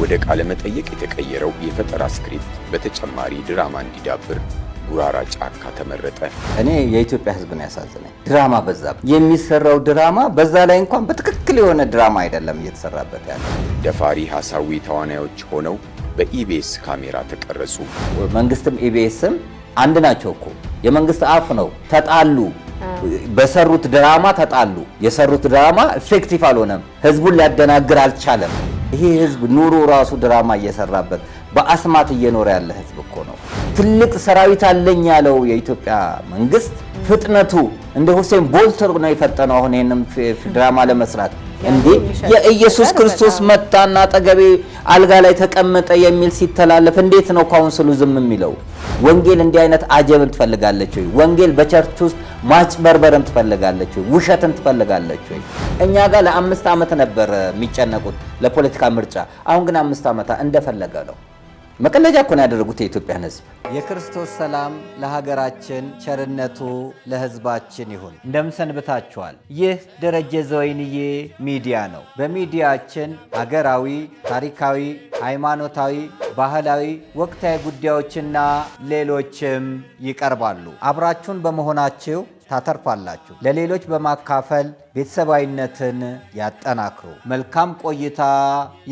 ወደ ቃለ መጠይቅ የተቀየረው የፈጠራ ስክሪፕት በተጨማሪ ድራማ እንዲዳብር ጉራራ ጫካ ተመረጠ። እኔ የኢትዮጵያ ሕዝብ ነው ያሳዝነኝ። ድራማ በዛ የሚሰራው ድራማ በዛ ላይ እንኳን በትክክል የሆነ ድራማ አይደለም እየተሰራበት ያለው። ደፋሪ ሐሳዊ ተዋናዮች ሆነው በኢቢኤስ ካሜራ ተቀረጹ። መንግስትም ኢቢኤስም አንድ ናቸው እኮ። የመንግስት አፍ ነው። ተጣሉ። በሰሩት ድራማ ተጣሉ። የሰሩት ድራማ ኢፌክቲቭ አልሆነም። ህዝቡን ሊያደናግር አልቻለም። ይሄ ህዝብ ኑሮ ራሱ ድራማ እየሰራበት በአስማት እየኖረ ያለ ህዝብ እኮ ነው። ትልቅ ሰራዊት አለኝ ያለው የኢትዮጵያ መንግስት ፍጥነቱ እንደ ሁሴን ቦልት ነው የፈጠነው። አሁን ይሄንን ድራማ ለመስራት እንዴ የኢየሱስ ክርስቶስ መጣና አጠገቤ አልጋ ላይ ተቀመጠ የሚል ሲተላለፍ እንዴት ነው ካውንስሉ ዝም የሚለው? ወንጌል እንዲህ አይነት አጀብን ትፈልጋለች ወይ? ወንጌል በቸርች ውስጥ ማጭበርበርን ትፈልጋለች ወይ? ውሸትን ትፈልጋለች ወይ? እኛ ጋር ለ5 ዓመት ነበር የሚጨነቁት ለፖለቲካ ምርጫ። አሁን ግን 5 ዓመት እንደፈለገ ነው። መቀለጃ እኮ ነው ያደረጉት የኢትዮጵያን ህዝብ። የክርስቶስ ሰላም ለሀገራችን፣ ቸርነቱ ለህዝባችን ይሁን። እንደምሰንብታችኋል። ይህ ደረጀ ዘወይንዬ ሚዲያ ነው። በሚዲያችን ሀገራዊ፣ ታሪካዊ፣ ሃይማኖታዊ፣ ባህላዊ፣ ወቅታዊ ጉዳዮችና ሌሎችም ይቀርባሉ። አብራችሁን በመሆናችሁ ታተርፋላችሁ። ለሌሎች በማካፈል ቤተሰባዊነትን ያጠናክሩ። መልካም ቆይታ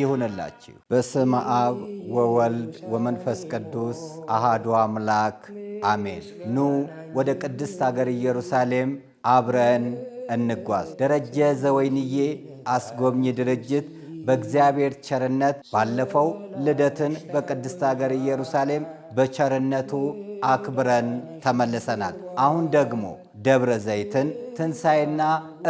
ይሁንላችሁ። በስመ አብ ወወልድ ወመንፈስ ቅዱስ አሃዱ አምላክ አሜን። ኑ ወደ ቅድስት ሀገር ኢየሩሳሌም አብረን እንጓዝ። ደረጀ ዘወይንዬ አስጎብኚ ድርጅት በእግዚአብሔር ቸርነት ባለፈው ልደትን በቅድስት ሀገር ኢየሩሳሌም በቸርነቱ አክብረን ተመልሰናል። አሁን ደግሞ ደብረ ዘይትን፣ ትንሣኤና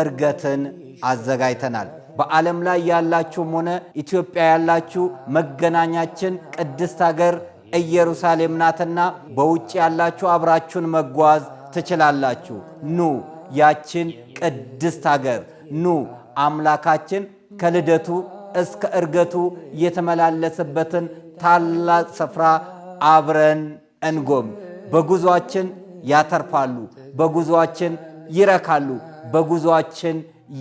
ዕርገትን አዘጋጅተናል። በዓለም ላይ ያላችሁም ሆነ ኢትዮጵያ ያላችሁ መገናኛችን ቅድስት ሀገር ኢየሩሳሌም ናትና በውጭ ያላችሁ አብራችሁን መጓዝ ትችላላችሁ። ኑ ያችን ቅድስት ሀገር ኑ አምላካችን ከልደቱ እስከ ዕርገቱ የተመላለሰበትን ታላቅ ስፍራ አብረን እንጎም። በጉዟችን ያተርፋሉ፣ በጉዟችን ይረካሉ፣ በጉዟችን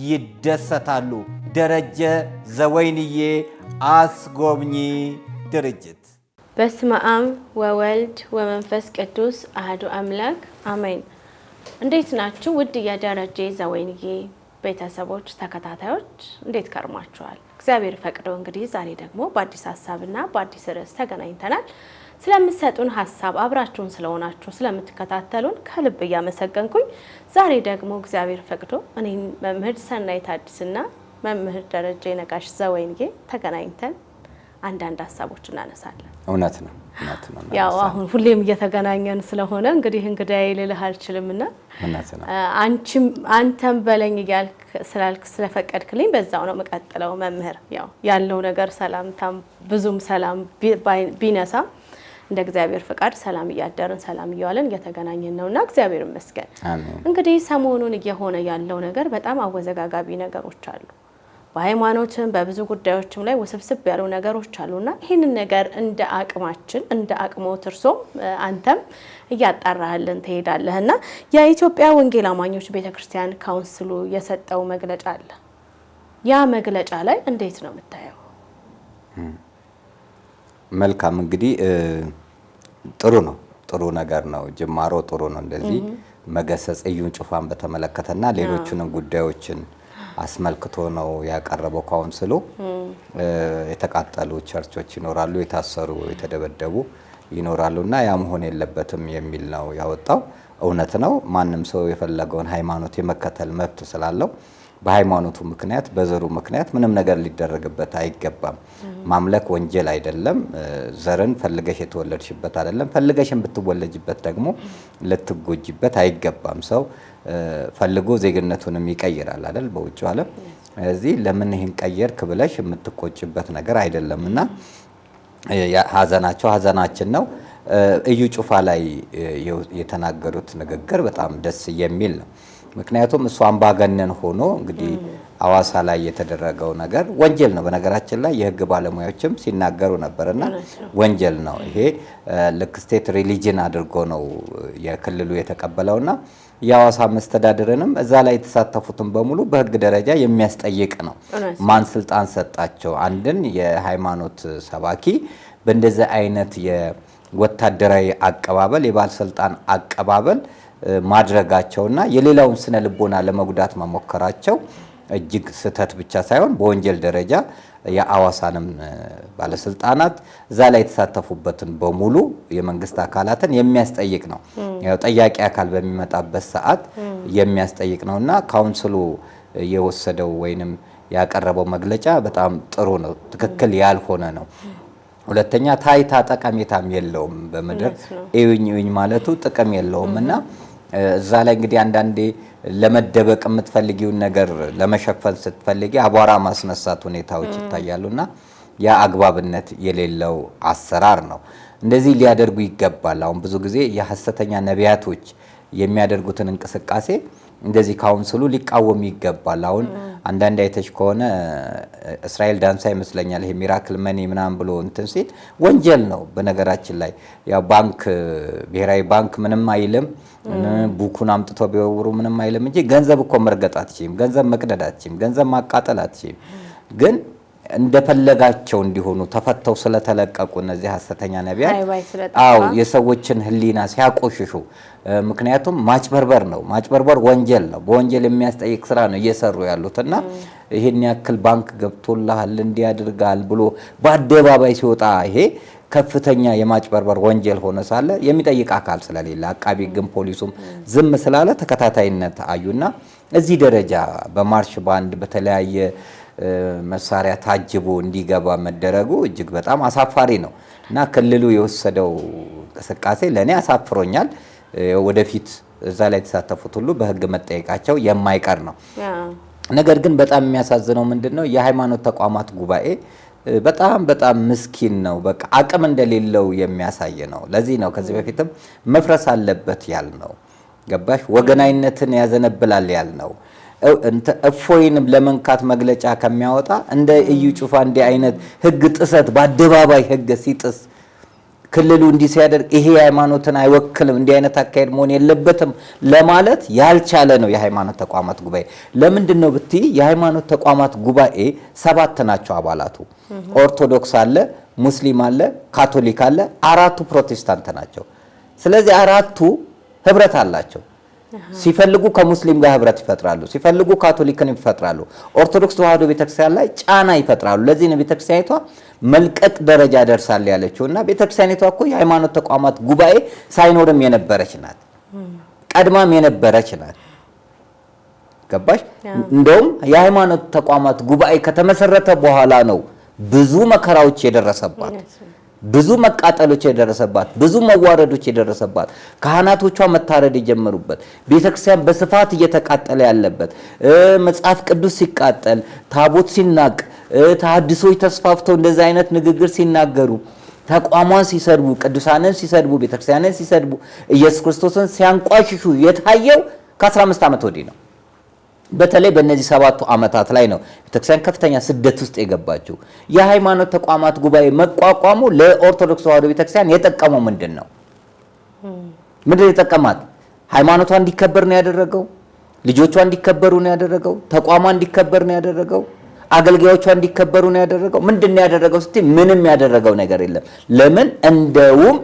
ይደሰታሉ። ደረጀ ዘወይንዬ አስጎብኚ ድርጅት። በስመ አብ ወወልድ ወመንፈስ ቅዱስ አሐዱ አምላክ አሜን። እንዴት ናችሁ? ውድ የደረጀ ዘወይንዬ ቤተሰቦች፣ ተከታታዮች እንዴት ከርማችኋል? እግዚአብሔር ፈቅዶ እንግዲህ ዛሬ ደግሞ በአዲስ ሀሳብና በአዲስ ርዕስ ተገናኝተናል። ስለምትሰጡን ሀሳብ አብራችሁን ስለሆናችሁ ስለምትከታተሉን ከልብ እያመሰገንኩኝ ዛሬ ደግሞ እግዚአብሔር ፈቅዶ እኔም መምህር ሰናይት አዲስና መምህር ደረጀ ነጋሽ ዘወይንዬ ተገናኝተን አንዳንድ ሀሳቦች እናነሳለን። እውነት ነው። ያው አሁን ሁሌም እየተገናኘን ስለሆነ እንግዲህ እንግዳዬ ልልህ አልችልምና አንተም በለኝ እያልክ ስላልክ ስለፈቀድክልኝ በዛው ነው መቀጥለው። መምህር ያው ያለው ነገር ሰላምታም ብዙም ሰላም ቢነሳም እንደ እግዚአብሔር ፍቃድ ሰላም እያደርን ሰላም እያዋለን እየተገናኘን ነውና እግዚአብሔር ይመስገን። እንግዲህ ሰሞኑን እየሆነ ያለው ነገር በጣም አወዘጋጋቢ ነገሮች አሉ። በሃይማኖትም በብዙ ጉዳዮችም ላይ ውስብስብ ያሉ ነገሮች አሉና ይህንን ነገር እንደ አቅማችን እንደ አቅሞት እርሶም አንተም እያጣራህልን ትሄዳለህና የኢትዮጵያ ወንጌል አማኞች ቤተክርስቲያን ካውንስሉ የሰጠው መግለጫ አለ። ያ መግለጫ ላይ እንዴት ነው የምታየው? መልካም እንግዲህ ጥሩ ነው። ጥሩ ነገር ነው። ጅማሮ ጥሩ ነው። እንደዚህ መገሰጽ እዩን ጩፋን በተመለከተና ሌሎችንም ጉዳዮችን አስመልክቶ ነው ያቀረበው ካውንስሉ። የተቃጠሉ ቸርቾች ይኖራሉ፣ የታሰሩ የተደበደቡ ይኖራሉና ያ መሆን የለበትም የሚል ነው ያወጣው። እውነት ነው። ማንም ሰው የፈለገውን ሃይማኖት የመከተል መብት ስላለው በሃይማኖቱ ምክንያት በዘሩ ምክንያት ምንም ነገር ሊደረግበት አይገባም። ማምለክ ወንጀል አይደለም። ዘርን ፈልገሽ የተወለድሽበት አይደለም። ፈልገሽን ብትወለጅበት ደግሞ ልትጎጂበት አይገባም። ሰው ፈልጎ ዜግነቱንም ይቀይራል አይደል? በውጭ ዓለም እዚህ ለምን ይሄን ቀየርክ ብለሽ የምትቆጭበት ነገር አይደለምና ሀዘናችን ነው። እዩ ጩፋ ላይ የተናገሩት ንግግር በጣም ደስ የሚል ነው። ምክንያቱም እሱ አምባገነን ሆኖ እንግዲህ አዋሳ ላይ የተደረገው ነገር ወንጀል ነው። በነገራችን ላይ የህግ ባለሙያዎችም ሲናገሩ ነበርና ወንጀል ነው። ይሄ ልክ ስቴት ሪሊጅን አድርጎ ነው የክልሉ የተቀበለውና የሐዋሳ መስተዳድርንም እዛ ላይ የተሳተፉትን በሙሉ በህግ ደረጃ የሚያስጠይቅ ነው። ማን ስልጣን ሰጣቸው አንድን የሃይማኖት ሰባኪ በእንደዚህ አይነት የወታደራዊ አቀባበል የባለስልጣን አቀባበል ማድረጋቸውና የሌላውን ስነ ልቦና ለመጉዳት መሞከራቸው እጅግ ስህተት ብቻ ሳይሆን በወንጀል ደረጃ የሐዋሳንም ባለስልጣናት እዛ ላይ የተሳተፉበትን በሙሉ የመንግስት አካላትን የሚያስጠይቅ ነው። ያው ጠያቂ አካል በሚመጣበት ሰዓት የሚያስጠይቅ ነውና ካውንስሉ የወሰደው ወይንም ያቀረበው መግለጫ በጣም ጥሩ ነው፣ ትክክል ያልሆነ ነው። ሁለተኛ ታይታ ጠቀሜታም የለውም። በምድር እዩኝ ማለቱ ጥቅም የለውምና እዛ ላይ እንግዲህ አንዳንዴ ለመደበቅ የምትፈልጊውን ነገር ለመሸፈን ስትፈልጊ አቧራ ማስነሳት ሁኔታዎች ይታያሉና ያ አግባብነት የሌለው አሰራር ነው። እንደዚህ ሊያደርጉ ይገባል። አሁን ብዙ ጊዜ የሐሰተኛ ነቢያቶች የሚያደርጉትን እንቅስቃሴ እንደዚህ ካውንስሉ ሊቃወም ይገባል። አሁን አንዳንድ አይተሽ ከሆነ እስራኤል ዳንሳ ይመስለኛል ይሄ ሚራክል መኒ ምናምን ብሎ እንትን ሲል ወንጀል ነው። በነገራችን ላይ ያው ባንክ ብሔራዊ ባንክ ምንም አይልም፣ ቡኩን አምጥቶ ቢወውሩ ምንም አይልም እንጂ ገንዘብ እኮ መርገጥ አትችይም፣ ገንዘብ መቅደድ አትችይም፣ ገንዘብ ማቃጠል አትችይም። ግን እንደፈለጋቸው እንዲሆኑ ተፈተው ስለተለቀቁ እነዚህ ሐሰተኛ ነቢያት የሰዎችን ሕሊና ሲያቆሽሹ፣ ምክንያቱም ማጭበርበር ነው። ማጭበርበር ወንጀል ነው። በወንጀል የሚያስጠይቅ ስራ ነው እየሰሩ ያሉትና ይሄን ያክል ባንክ ገብቶልሃል እንዲያድርጋል ብሎ በአደባባይ ሲወጣ ይሄ ከፍተኛ የማጭበርበር ወንጀል ሆነ ሳለ የሚጠይቅ አካል ስለሌለ አቃቢ ግን ፖሊሱም ዝም ስላለ ተከታታይነት አዩና እዚህ ደረጃ በማርሽ ባንድ በተለያየ መሳሪያ ታጅቦ እንዲገባ መደረጉ እጅግ በጣም አሳፋሪ ነው እና ክልሉ የወሰደው እንቅስቃሴ ለኔ አሳፍሮኛል። ወደፊት እዛ ላይ የተሳተፉት ሁሉ በህግ መጠየቃቸው የማይቀር ነው። ነገር ግን በጣም የሚያሳዝነው ምንድነው የሃይማኖት ተቋማት ጉባኤ በጣም ምስኪን ነው። በቃ አቅም እንደሌለው የሚያሳይ ነው። ለዚህ ነው ከዚህ በፊትም መፍረስ አለበት ያልነው። ገባሽ? ወገናዊነትን ያዘነብላል ያልነው። እፎይንም ለመንካት መግለጫ ከሚያወጣ እንደ እዩ ጩፋ እንዲህ አይነት ህግ ጥሰት በአደባባይ ህግ ሲጥስ ክልሉ እንዲህ ሲያደርግ ይሄ ሃይማኖትን አይወክልም፣ እንዲህ አይነት አካሄድ መሆን የለበትም ለማለት ያልቻለ ነው የሃይማኖት ተቋማት ጉባኤ። ለምንድን ነው ብትይ የሃይማኖት ተቋማት ጉባኤ 7 ናቸው አባላቱ። ኦርቶዶክስ አለ፣ ሙስሊም አለ፣ ካቶሊክ አለ፣ 4ቱ ፕሮቴስታንት ናቸው። ስለዚህ 4ቱ ህብረት አላቸው። ሲፈልጉ ከሙስሊም ጋር ህብረት ይፈጥራሉ፣ ሲፈልጉ ካቶሊክን ይፈጥራሉ። ኦርቶዶክስ ተዋህዶ ቤተክርስቲያን ላይ ጫና ይፈጥራሉ። ለዚህ ነው ቤተክርስቲያኒቷ መልቀቅ ደረጃ ደርሳል ያለችውና ቤተክርስቲያኒቷ እኮ የሃይማኖት ተቋማት ጉባኤ ሳይኖርም የነበረች ናት፣ ቀድማም የነበረች ናት። ገባሽ? እንደውም የሃይማኖት ተቋማት ጉባኤ ከተመሰረተ በኋላ ነው ብዙ መከራዎች የደረሰባት፣ ብዙ መቃጠሎች የደረሰባት፣ ብዙ መዋረዶች የደረሰባት፣ ካህናቶቿ መታረድ የጀመሩበት፣ ቤተክርስቲያን በስፋት እየተቃጠለ ያለበት፣ መጽሐፍ ቅዱስ ሲቃጠል፣ ታቦት ሲናቅ፣ ተሐድሶች ተስፋፍተው እንደዚህ አይነት ንግግር ሲናገሩ፣ ተቋሟን ሲሰድቡ፣ ቅዱሳንን ሲሰድቡ፣ ቤተክርስቲያንን ሲሰድቡ፣ ኢየሱስ ክርስቶስን ሲያንቋሽሹ የታየው ከ15 ዓመት ወዲህ ነው። በተለይ በእነዚህ 7 ዓመታት ላይ ነው ቤተክርስቲያን ከፍተኛ ስደት ውስጥ የገባችው። የሃይማኖት ተቋማት ጉባኤ መቋቋሙ ለኦርቶዶክስ ተዋህዶ ቤተክርስቲያን የጠቀመው ምንድን ነው? ምንድን የጠቀማት? ሃይማኖቷ እንዲከበር ነው ያደረገው፣ ልጆቿ እንዲከበሩ ነው ያደረገው፣ ተቋሟ እንዲከበር ነው ያደረገው፣ አገልጋዮቿ እንዲከበሩ ነው ያደረገው። ምንድን ነው ያደረገው ስትይ ምንም ያደረገው ነገር የለም። ለምን? እንደውም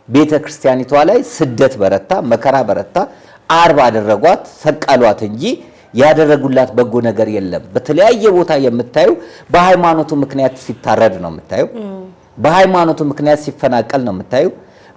ቤተክርስቲያኒቷ ላይ ስደት በረታ፣ መከራ በረታ፣ አርብ አደረጓት፣ ሰቀሏት እንጂ ያደረጉላት በጎ ነገር የለም። በተለያየ ቦታ የምታዩ በሃይማኖቱ ምክንያት ሲታረድ ነው የምታዩ፣ በሃይማኖቱ ምክንያት ሲፈናቀል ነው የምታዩ፣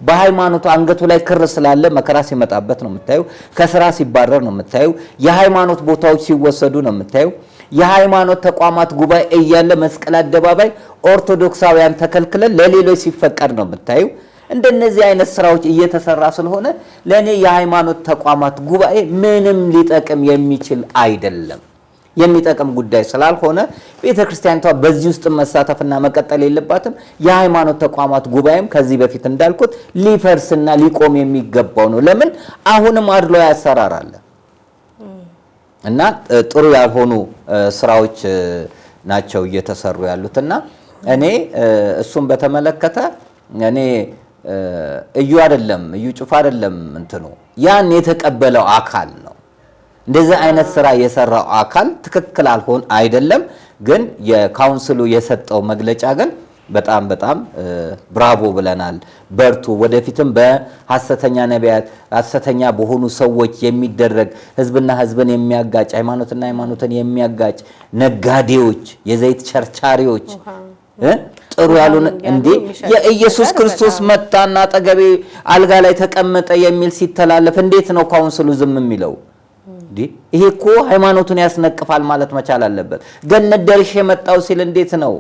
በሃይማኖቱ አንገቱ ላይ ክር ስላለ መከራ ሲመጣበት ነው የምታዩ፣ ከስራ ሲባረር ነው የምታዩ፣ የሃይማኖት ቦታዎች ሲወሰዱ ነው የምታዩ። የሃይማኖት ተቋማት ጉባኤ እያለ መስቀል አደባባይ ኦርቶዶክሳውያን ተከልክለን ለሌሎች ሲፈቀድ ነው የምታዩ። እንደነዚህ አይነት ስራዎች እየተሰራ ስለሆነ ለኔ የሃይማኖት ተቋማት ጉባኤ ምንም ሊጠቅም የሚችል አይደለም። የሚጠቅም ጉዳይ ስላልሆነ ቤተክርስቲያኒቷ በዚህ ውስጥ መሳተፍና መቀጠል የለባትም። የሃይማኖት ተቋማት ጉባኤም ከዚህ በፊት እንዳልኩት ሊፈርስና ሊቆም የሚገባው ነው። ለምን? አሁንም አድሏዊ አሰራር አለ እና ጥሩ ያልሆኑ ስራዎች ናቸው እየተሰሩ ያሉትና እኔ እሱን በተመለከተ እኔ እዩ አይደለም እዩ ጩፋ አይደለም እንትኑ ያን የተቀበለው አካል ነው። እንደዚህ አይነት ስራ የሰራው አካል ትክክል አልሆን አይደለም። ግን የካውንስሉ የሰጠው መግለጫ ግን በጣም ብራቮ ብለናል። በርቱ። ወደፊትም በሐሰተኛ ነቢያት ሐሰተኛ በሆኑ ሰዎች የሚደረግ ህዝብና ህዝብን የሚያጋጭ ሃይማኖትና ሃይማኖትን የሚያጋጭ ነጋዴዎች፣ የዘይት ቸርቻሪዎች ጥሩ ያሉን እንዴ የኢየሱስ ክርስቶስ መጣና አጠገቤ አልጋ ላይ ተቀመጠ የሚል ሲተላለፍ እንዴት ነው ካውንስሉ ዝም የሚለው? እንዴ ይሄ እኮ ሃይማኖቱን ያስነቅፋል ማለት መቻል አለበት። ገነት ደርሼ መጣው ሲል እንዴት ነው?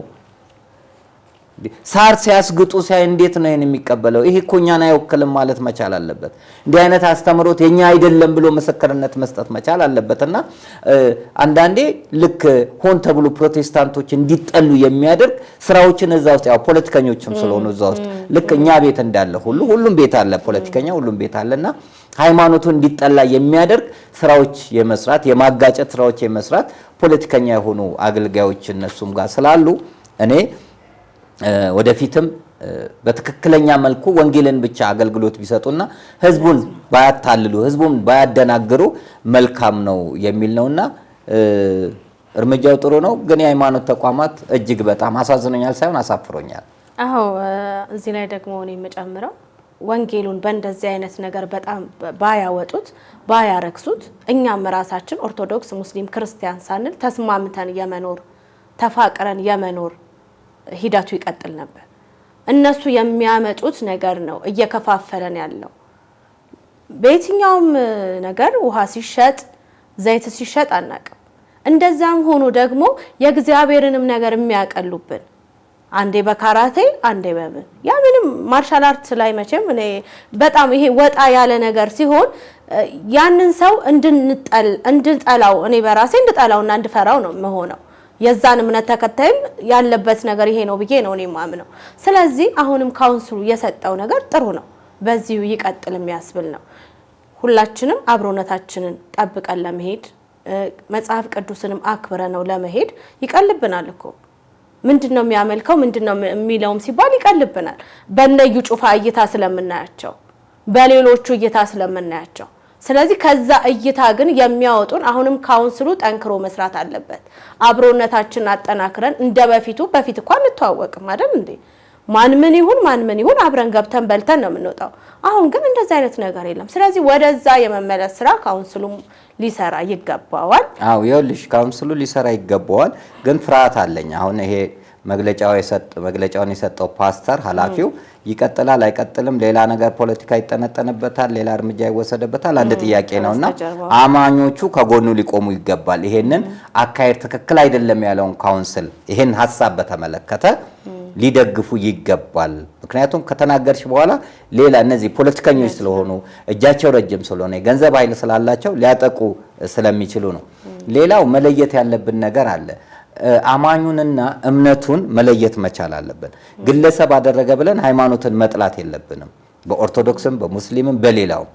ሳር ሲያስግጡ ሲያይ እንዴት ነው ይሄን የሚቀበለው? ይሄ እኮ እኛን አይወክልም ማለት መቻል አለበት። እንዲህ አይነት አስተምሮት የኛ አይደለም ብሎ ምስክርነት መስጠት መቻል አለበትና አንዳንዴ ልክ ሆን ተብሎ ፕሮቴስታንቶች እንዲጠሉ የሚያደርግ ስራዎችን እዛ ውስጥ ያው ፖለቲከኞችም ስለሆኑ እዛ ውስጥ ልክ እኛ ቤት እንዳለ ሁሉም ቤት አለ ፖለቲከኛ፣ ሁሉም ቤት አለና ሃይማኖቱን እንዲጠላ የሚያደርግ ስራዎች የመስራት የማጋጨት ስራዎች የመስራት ፖለቲከኛ የሆኑ አገልጋዮች እነሱም ጋር ስላሉ እኔ ወደፊትም በትክክለኛ መልኩ ወንጌልን ብቻ አገልግሎት ቢሰጡና ህዝቡን ባያታልሉ ህዝቡን ባያደናግሩ መልካም ነው የሚል ነውና እርምጃው ጥሩ ነው። ግን የሃይማኖት ተቋማት እጅግ በጣም አሳዝኖኛል ሳይሆን አሳፍሮኛል። አዎ እዚህ ላይ ደግሞ እኔ የምጨምረው ወንጌሉን በእንደዚህ አይነት ነገር በጣም ባያወጡት ባያረክሱት እኛም ራሳችን ኦርቶዶክስ፣ ሙስሊም፣ ክርስቲያን ሳንል ተስማምተን የመኖር ተፋቅረን የመኖር ሂደቱ ይቀጥል ነበር። እነሱ የሚያመጡት ነገር ነው እየከፋፈለን ያለው። በየትኛውም ነገር ውሃ ሲሸጥ ዘይት ሲሸጥ አናውቅም። እንደዛም ሆኖ ደግሞ የእግዚአብሔርንም ነገር የሚያቀሉብን አንዴ በካራቴ አንዴ በምን ያ ምንም ማርሻል አርት ላይ መቼም እኔ በጣም ይሄ ወጣ ያለ ነገር ሲሆን ያንን ሰው እንድንጠላው እኔ በራሴ እንድጠላውና እንድፈራው ነው መሆነው። የዛን እምነት ተከታይም ያለበት ነገር ይሄ ነው ብዬ ነው እኔ ማምነው። ስለዚህ አሁንም ካውንስሉ የሰጠው ነገር ጥሩ ነው፣ በዚሁ ይቀጥል የሚያስብል ነው። ሁላችንም አብሮነታችንን ጠብቀን ለመሄድ መጽሐፍ ቅዱስንም አክብረን ነው ለመሄድ ይቀልብናል እኮ። ምንድነው የሚያመልከው ምንድነው የሚለውም ሲባል ይቀልብናል። በነዩ ጩፋ እይታ ስለምናያቸው፣ በሌሎቹ እይታ ስለምናያቸው። ስለዚህ ከዛ እይታ ግን የሚያወጡን አሁንም ካውንስሉ ጠንክሮ መስራት አለበት። አብሮነታችንን አጠናክረን እንደበፊቱ በፊት እንኳን እንተዋወቅም አይደል እንዴ? ማን ምን ይሁን አብረን ገብተን በልተን ነው የምንወጣው። አሁን ግን እንደዛ አይነት ነገር የለም። ስለዚህ ወደዛ የመመለስ ስራ ካውንስሉ ሊሰራ ይገባዋል። አዎ ይኸውልሽ ካውንስሉ ሊሰራ ይገባዋል። ግን ፍርሃት አለኝ። አሁን ይሄ መግለጫውን የሰጠው ፓስተር ኃላፊው ይቀጥላል አይቀጥልም፣ ሌላ ነገር ፖለቲካ ይጠነጠንበታል፣ ሌላ እርምጃ ይወሰድበታል፣ አንድ ጥያቄ ነውና አማኞቹ ከጎኑ ሊቆሙ ይገባል። ይሄንን አካሄድ ትክክል አይደለም ያለውን ካውንስል ይሄን ሐሳብ በተመለከተ ሊደግፉ ይገባል። ምክንያቱም ከተናገርሽ በኋላ ሌላ እነዚህ ፖለቲከኞች ስለሆኑ እጃቸው ረጅም ስለሆነ የገንዘብ ኃይል ስላላቸው ሊያጠቁ ስለሚችሉ ነው። ሌላው መለየት ያለብን ነገር አለ። አማኙንና እምነቱን መለየት መቻል አለብን። ግለሰብ አደረገ ብለን ሃይማኖትን መጥላት የለብንም። በኦርቶዶክስም በሙስሊምም በሌላው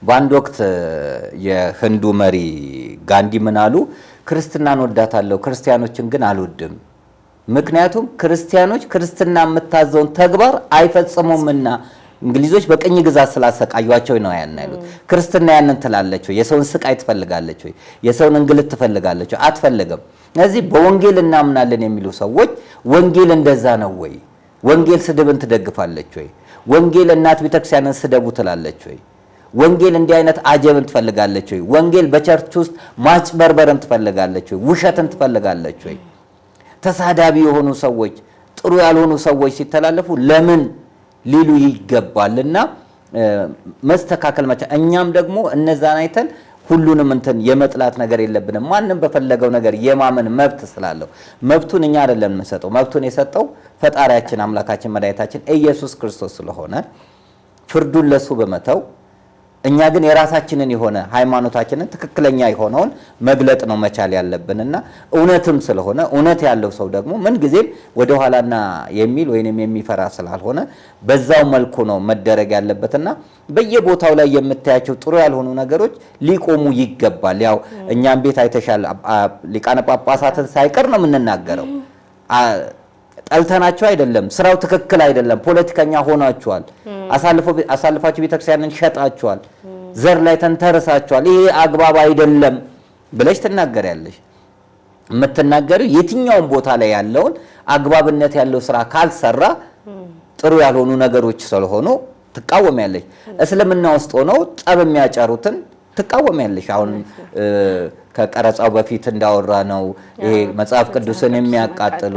በአንድ ወቅት የህንዱ መሪ ጋንዲ ምን አሉ? ክርስትናን ወዳታለሁ፣ ክርስቲያኖችን ግን አልወድም። ምክንያቱም ክርስቲያኖች ክርስትና የምታዘውን ተግባር አይፈጽሙምና እንግሊዞች በቅኝ ግዛት ስላሰቃዩአቸው ነው ያን ያሉት። ክርስትና ያንን ትላለች ወይ? የሰውን ስቃይ ትፈልጋለች ወይ? የሰውን እንግልት ትፈልጋለች ወይ? አትፈልግም። ስለዚህ በወንጌል እናምናለን የሚሉ ሰዎች ወንጌል እንደዛ ነው ወይ? ወንጌል ስድብን ትደግፋለች ወይ? ወንጌል እናት ቤተክርስቲያንን ስደቡ ትላለች ወይ? ወንጌል እንዲህ አይነት አጀብን ትፈልጋለች ወይ? ወንጌል በቸርች ውስጥ ማጭበርበርን ትፈልጋለች ወይ? ውሸትን ትፈልጋለች ወይ? ተሳዳቢ የሆኑ ሰዎች ጥሩ ያልሆኑ ሰዎች ሲተላለፉ ለምን ሊሉ ይገባልና መስተካከል መቻ እኛም ደግሞ እነዛን አይተን ሁሉንም እንትን የመጥላት ነገር የለብንም። ማንም በፈለገው ነገር የማመን መብት ስላለው መብቱን እኛ አይደለም የምንሰጠው። መብቱን የሰጠው ፈጣሪያችን አምላካችን መድኃኒታችን ኢየሱስ ክርስቶስ ስለሆነ ፍርዱን ለሱ በመተው እኛ ግን የራሳችንን የሆነ ሃይማኖታችንን ትክክለኛ የሆነውን መግለጥ ነው መቻል ያለብንና እውነትም ስለሆነ እውነት ያለው ሰው ደግሞ ምን ጊዜም ወደ ኋላና የሚል ወይንም የሚፈራ ስላልሆነ በዛው መልኩ ነው መደረግ ያለበትና በየቦታው ላይ የምታያቸው ጥሩ ያልሆኑ ነገሮች ሊቆሙ ይገባል። ያው እኛም ቤት አይተሻል ሊቃነ ጳጳሳትን ሳይቀር ነው የምንናገረው። ጠልተናቸው አይደለም፣ ስራው ትክክል አይደለም፣ ፖለቲከኛ ሆናችኋል፣ አሳልፋችሁ ቤተክርስቲያንን ሸጣችኋል፣ ዘር ላይ ተንተርሳችኋል፣ ይሄ አግባብ አይደለም ብለሽ ትናገሪያለሽ። የምትናገሪው የትኛውም ቦታ ላይ ያለውን አግባብነት ያለው ስራ ካልሰራ ጥሩ ያልሆኑ ነገሮች ስለሆኑ ትቃወሚያለሽ። እስልምና ውስጥ ሆነው ጠብ የሚያጫሩትን ትቃወሚያለሽ። አሁን ከቀረጻው በፊት እንዳወራ ነው ይሄ መጽሐፍ ቅዱስን የሚያቃጥሉ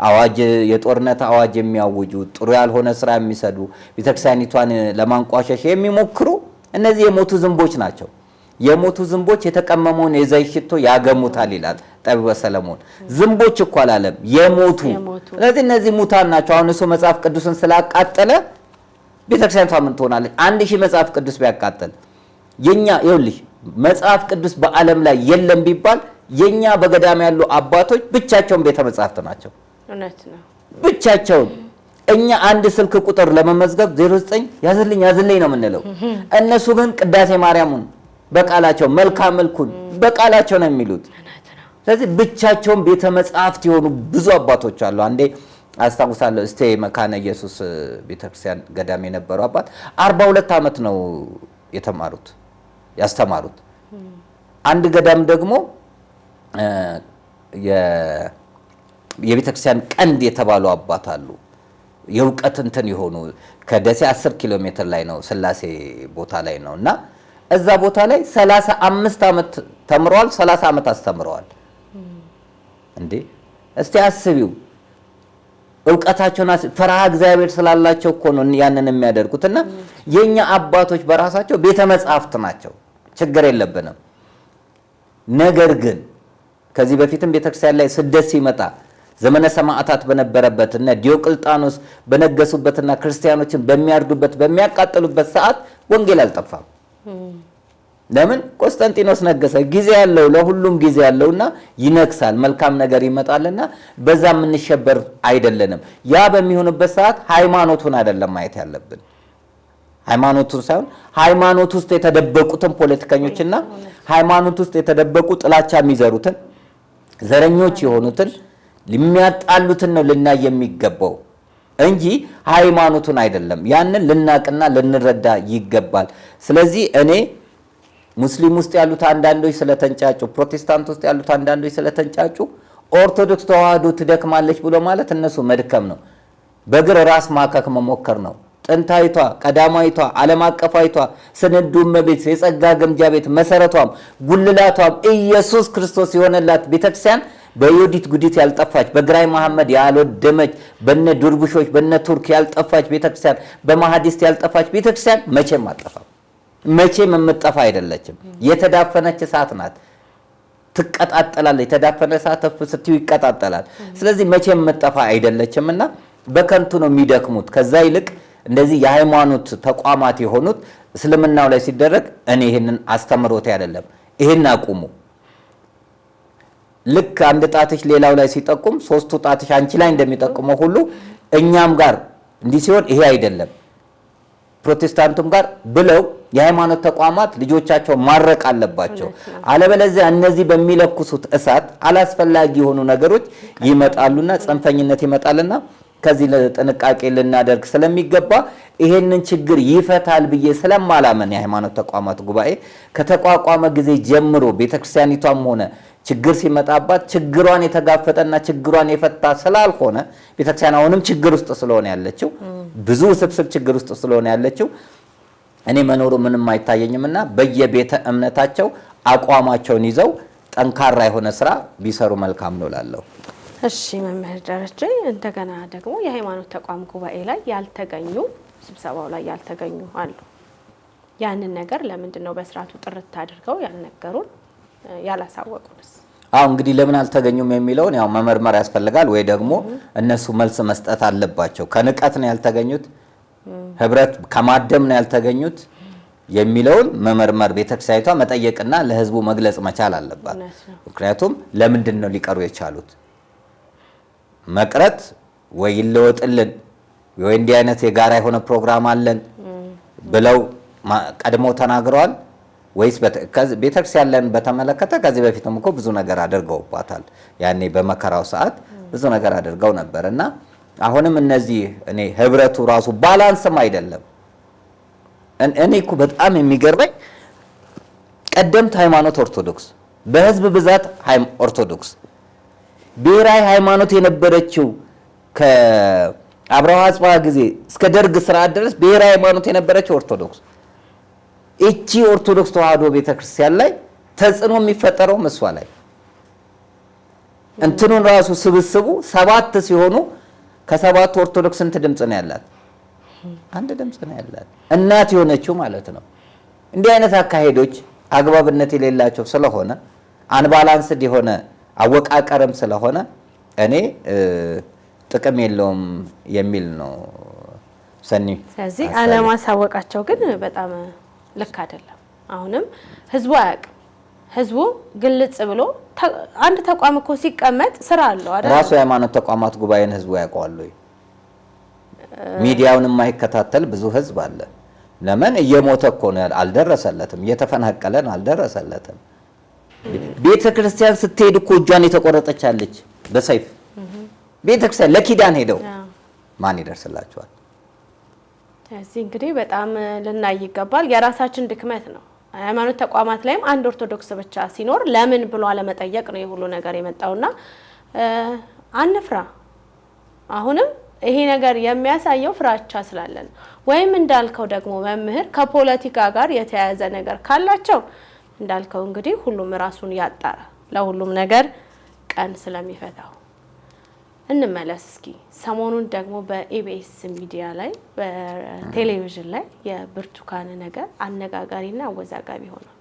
አዋጅ፣ የጦርነት አዋጅ የሚያውጁ ጥሩ ያልሆነ ስራ የሚሰዱ ቤተክርስቲያኒቷን ለማንቋሸሽ የሚሞክሩ እነዚህ የሞቱ ዝንቦች ናቸው። የሞቱ ዝንቦች የተቀመመውን የዘይት ሽቶ ያገሙታል ይላል ጠቢበ ሰለሞን። ዝንቦች እኮ አላለም የሞቱ። ስለዚህ እነዚህ ሙታን ናቸው። አሁን እሱ መጽሐፍ ቅዱስን ስላቃጠለ ቤተክርስቲያኒቷ ምን ትሆናለች? 1000 መጽሐፍ ቅዱስ ቢያቃጥል የኛ ይኸውልሽ መጽሐፍ ቅዱስ በዓለም ላይ የለም ቢባል የኛ በገዳም ያሉ አባቶች ብቻቸውን ቤተ መጽሐፍት ናቸው። እውነት ነው። ብቻቸውን እኛ አንድ ስልክ ቁጥር ለመመዝገብ 09 ያዝልኝ ነው የምንለው። እነሱ ግን ቅዳሴ ማርያሙን በቃላቸው መልካም መልኩን በቃላቸው ነው የሚሉት። ስለዚህ ብቻቸውን ቤተ መጽሐፍት የሆኑ ብዙ አባቶች አሉ። አንዴ አስታውሳለሁ እስቴ መካነ ኢየሱስ ቤተክርስቲያን ገዳም የነበረው አባት 42 ዓመት ነው ያስተማሩት። አንድ ገዳም ደግሞ የቤተክርስቲያን ቀንድ የተባሉ አባት አሉ። የእውቀት እንትን የሆኑ ከደሴ 10 ኪሎ ሜትር ላይ ነው ስላሴ ቦታ ላይ ነውና እዛ ቦታ ላይ 35 ዓመት ተምረዋል፣ 30 ዓመት አስተምረዋል። እንዴ እስቲ አስቢው እውቀታቸውና ፈራሃ እግዚአብሔር ስላላቸው እኮ ነው ያንን የሚያደርጉትና የኛ አባቶች በራሳቸው ቤተ መጻሕፍት ናቸው። ችግር የለብንም። ነገር ግን ከዚህ በፊትም ቤተክርስቲያን ላይ ስደት ሲመጣ ዘመነ ሰማዕታት በነበረበት እና ዲዮቅልጣኖስ በነገሱበትና ክርስቲያኖችን በሚያርዱበት በሚያቃጥሉበት ሰዓት ወንጌል አልጠፋም። ለምን? ቆስጠንጢኖስ ነገሰ። ጊዜ ያለው ለሁሉም ጊዜ ያለውና ይነክሳል፣ መልካም ነገር ይመጣልና በዛ የምንሸበር አይደለንም። ያ በሚሆንበት ሰዓት ሃይማኖቱን አይደለም ማየት ያለብን፣ ሃይማኖቱን ሳይሆን ሃይማኖት ውስጥ የተደበቁትን ፖለቲከኞችና ሃይማኖት ውስጥ የተደበቁ ጥላቻ የሚዘሩትን ዘረኞች የሆኑትን የሚያጣሉትን ነው ልናይ የሚገባው እንጂ ሃይማኖቱን አይደለም። ያንን ልናቅና ልንረዳ ይገባል። ስለዚህ እኔ ሙስሊም ውስጥ ያሉት አንዳንዶች ስለተንጫጩ፣ ፕሮቴስታንት ውስጥ ያሉት አንዳንዶች ስለተንጫጩ ኦርቶዶክስ ተዋህዶ ትደክማለች ብሎ ማለት እነሱ መድከም ነው። በእግር ራስ ማከክ መሞከር ነው። ጥንታዊቷ ቀዳማዊቷ ዓለም አቀፋዊቷ ስንዱ እመቤት የጸጋ ግምጃ ቤት መሰረቷም ጉልላቷም ኢየሱስ ክርስቶስ የሆነላት ቤተክርስቲያን በዮዲት ጉዲት ያልጠፋች፣ በግራይ መሐመድ ያልወደመች፣ በነ ዱርቡሾች በነ ቱርክ ያልጠፋች ቤተክርስቲያን፣ በማሐዲስት ያልጠፋች ቤተክርስቲያን መቼም አጠፋም። መቼም የምትጠፋ አይደለችም። የተዳፈነች እሳት ናት። ትቀጣጠላለች። የተዳፈነ እሳት ስትዩ ይቀጣጠላል። ስለዚህ መቼም የምትጠፋ አይደለችምና በከንቱ ነው የሚደክሙት። ከዛ ይልቅ እንደዚህ የሃይማኖት ተቋማት የሆኑት እስልምናው ላይ ሲደረግ እኔ ይሄንን አስተምሮት አይደለም ይሄን አቁሙ። ልክ አንድ ጣትሽ ሌላው ላይ ሲጠቁም ሶስቱ ጣትሽ አንቺ ላይ እንደሚጠቁመው ሁሉ እኛም ጋር እንዲህ ሲሆን ይሄ አይደለም ፕሮቴስታንቱም ጋር ብለው የሃይማኖት ተቋማት ልጆቻቸው ማረቅ አለባቸው። አለበለዚያ እነዚህ በሚለኩሱት እሳት አላስፈላጊ የሆኑ ነገሮች ይመጣሉና ጽንፈኝነት ይመጣልና ከዚህ ለጥንቃቄ ልናደርግ ስለሚገባ ይሄንን ችግር ይፈታል ብዬ ስለማላመን የሃይማኖት ተቋማት ጉባኤ ከተቋቋመ ጊዜ ጀምሮ ቤተክርስቲያኒቷም ሆነ ችግር ሲመጣባት ችግሯን የተጋፈጠና ችግሯን የፈታ ስላልሆነ ቤተክርስቲያን አሁንም ችግር ውስጥ ስለሆነ ያለችው ብዙ ስብስብ ችግር ውስጥ ስለሆነ ያለችው እኔ መኖሩ ምንም አይታየኝምና በየቤተ እምነታቸው አቋማቸውን ይዘው ጠንካራ የሆነ ስራ ቢሰሩ መልካም ነው ላለው። እሺ መምህር ደረጀ፣ እንደገና ደግሞ የሃይማኖት ተቋም ጉባኤ ላይ ያልተገኙ ስብሰባው ላይ ያልተገኙ አሉ። ያንን ነገር ለምንድን ነው በስርዓቱ ጥርት አድርገው ያልነገሩን ያላሳወቁንስ? እንግዲህ ለምን አልተገኙም የሚለውን ያው መመርመር ያስፈልጋል፣ ወይ ደግሞ እነሱ መልስ መስጠት አለባቸው። ከንቀት ነው ያልተገኙት፣ ህብረት ከማደም ነው ያልተገኙት የሚለውን መመርመር ቤተክርስቲያኒቷ መጠየቅና ለህዝቡ መግለጽ መቻል አለባት። ምክንያቱም ለምንድን ነው ሊቀሩ የቻሉት? መቅረት ወይ ይለወጥልን ወይ እንዲህ አይነት የጋራ የሆነ ፕሮግራም አለን ብለው ቀድሞ ተናግረዋል ወይስ ቤተክርስቲያን ለን በተመለከተ ከዚህ በፊትም እኮ ብዙ ነገር አድርገውባታል። ያኔ በመከራው ሰዓት ብዙ ነገር አድርገው ነበርና አሁንም እነዚህ እኔ ህብረቱ ራሱ ባላንስም አይደለም። እኔ እኮ በጣም የሚገርመኝ ቀደምት ሃይማኖት ኦርቶዶክስ፣ በህዝብ ብዛት ኦርቶዶክስ፣ ብሔራዊ ሃይማኖት የነበረችው ከአብርሃ አጽብሃ ጊዜ እስከ ደርግ ስርዓት ድረስ ብሔራዊ ሃይማኖት የነበረችው ኦርቶዶክስ። እቺ ኦርቶዶክስ ተዋህዶ ቤተክርስቲያን ላይ ተጽዕኖ የሚፈጠረው እሷ ላይ እንትኑን ራሱ ስብስቡ 7 ሲሆኑ ከ7 ኦርቶዶክስ ስንት ድምጽ ነው ያላት? 1 ድምጽ ነው ያላት፣ እናት የሆነችው ማለት ነው። እንዲህ አይነት አካሄዶች አግባብነት የሌላቸው ስለሆነ አንባላንስድ የሆነ አወቃቀርም ስለሆነ እኔ ጥቅም የለውም የሚል ነው ሰኒ። ስለዚህ አለማሳወቃቸው ግን በጣም ልክ አይደለም። አሁንም ህዝቡ አያውቅም። ህዝቡ ግልጽ ብሎ አንድ ተቋም እኮ ሲቀመጥ ስራ አለው አይደል? ራሱ የሃይማኖት ተቋማት ጉባኤን ህዝቡ ያውቀዋል ወይ? ሚዲያውን የማይከታተል ብዙ ህዝብ አለ። ለምን እየሞተ እኮ ነው፣ አልደረሰለትም። እየተፈናቀለ ነው፣ አልደረሰለትም። ቤተ ክርስቲያን ስትሄድ እኮ እጇን የተቆረጠች አለች በሰይፍ። ቤተ ክርስቲያን ለኪዳን ሄደው ማን ይደርስላቸዋል? እዚህ እንግዲህ በጣም ልናይ ይገባል። የራሳችን ድክመት ነው። ሃይማኖት ተቋማት ላይም አንድ ኦርቶዶክስ ብቻ ሲኖር ለምን ብሎ አለመጠየቅ ነው የሁሉ ነገር የመጣውና አንፍራ። አሁንም ይሄ ነገር የሚያሳየው ፍራቻ ስላለን ወይም እንዳልከው ደግሞ መምህር ከፖለቲካ ጋር የተያያዘ ነገር ካላቸው እንዳልከው እንግዲህ ሁሉም ራሱን ያጣራ፣ ለሁሉም ነገር ቀን ስለሚፈታው እንመለስ። እስኪ ሰሞኑን ደግሞ በኢቢኤስ ሚዲያ ላይ በቴሌቪዥን ላይ የብርቱካን ነገር አነጋጋሪና አወዛጋቢ ሆኗል።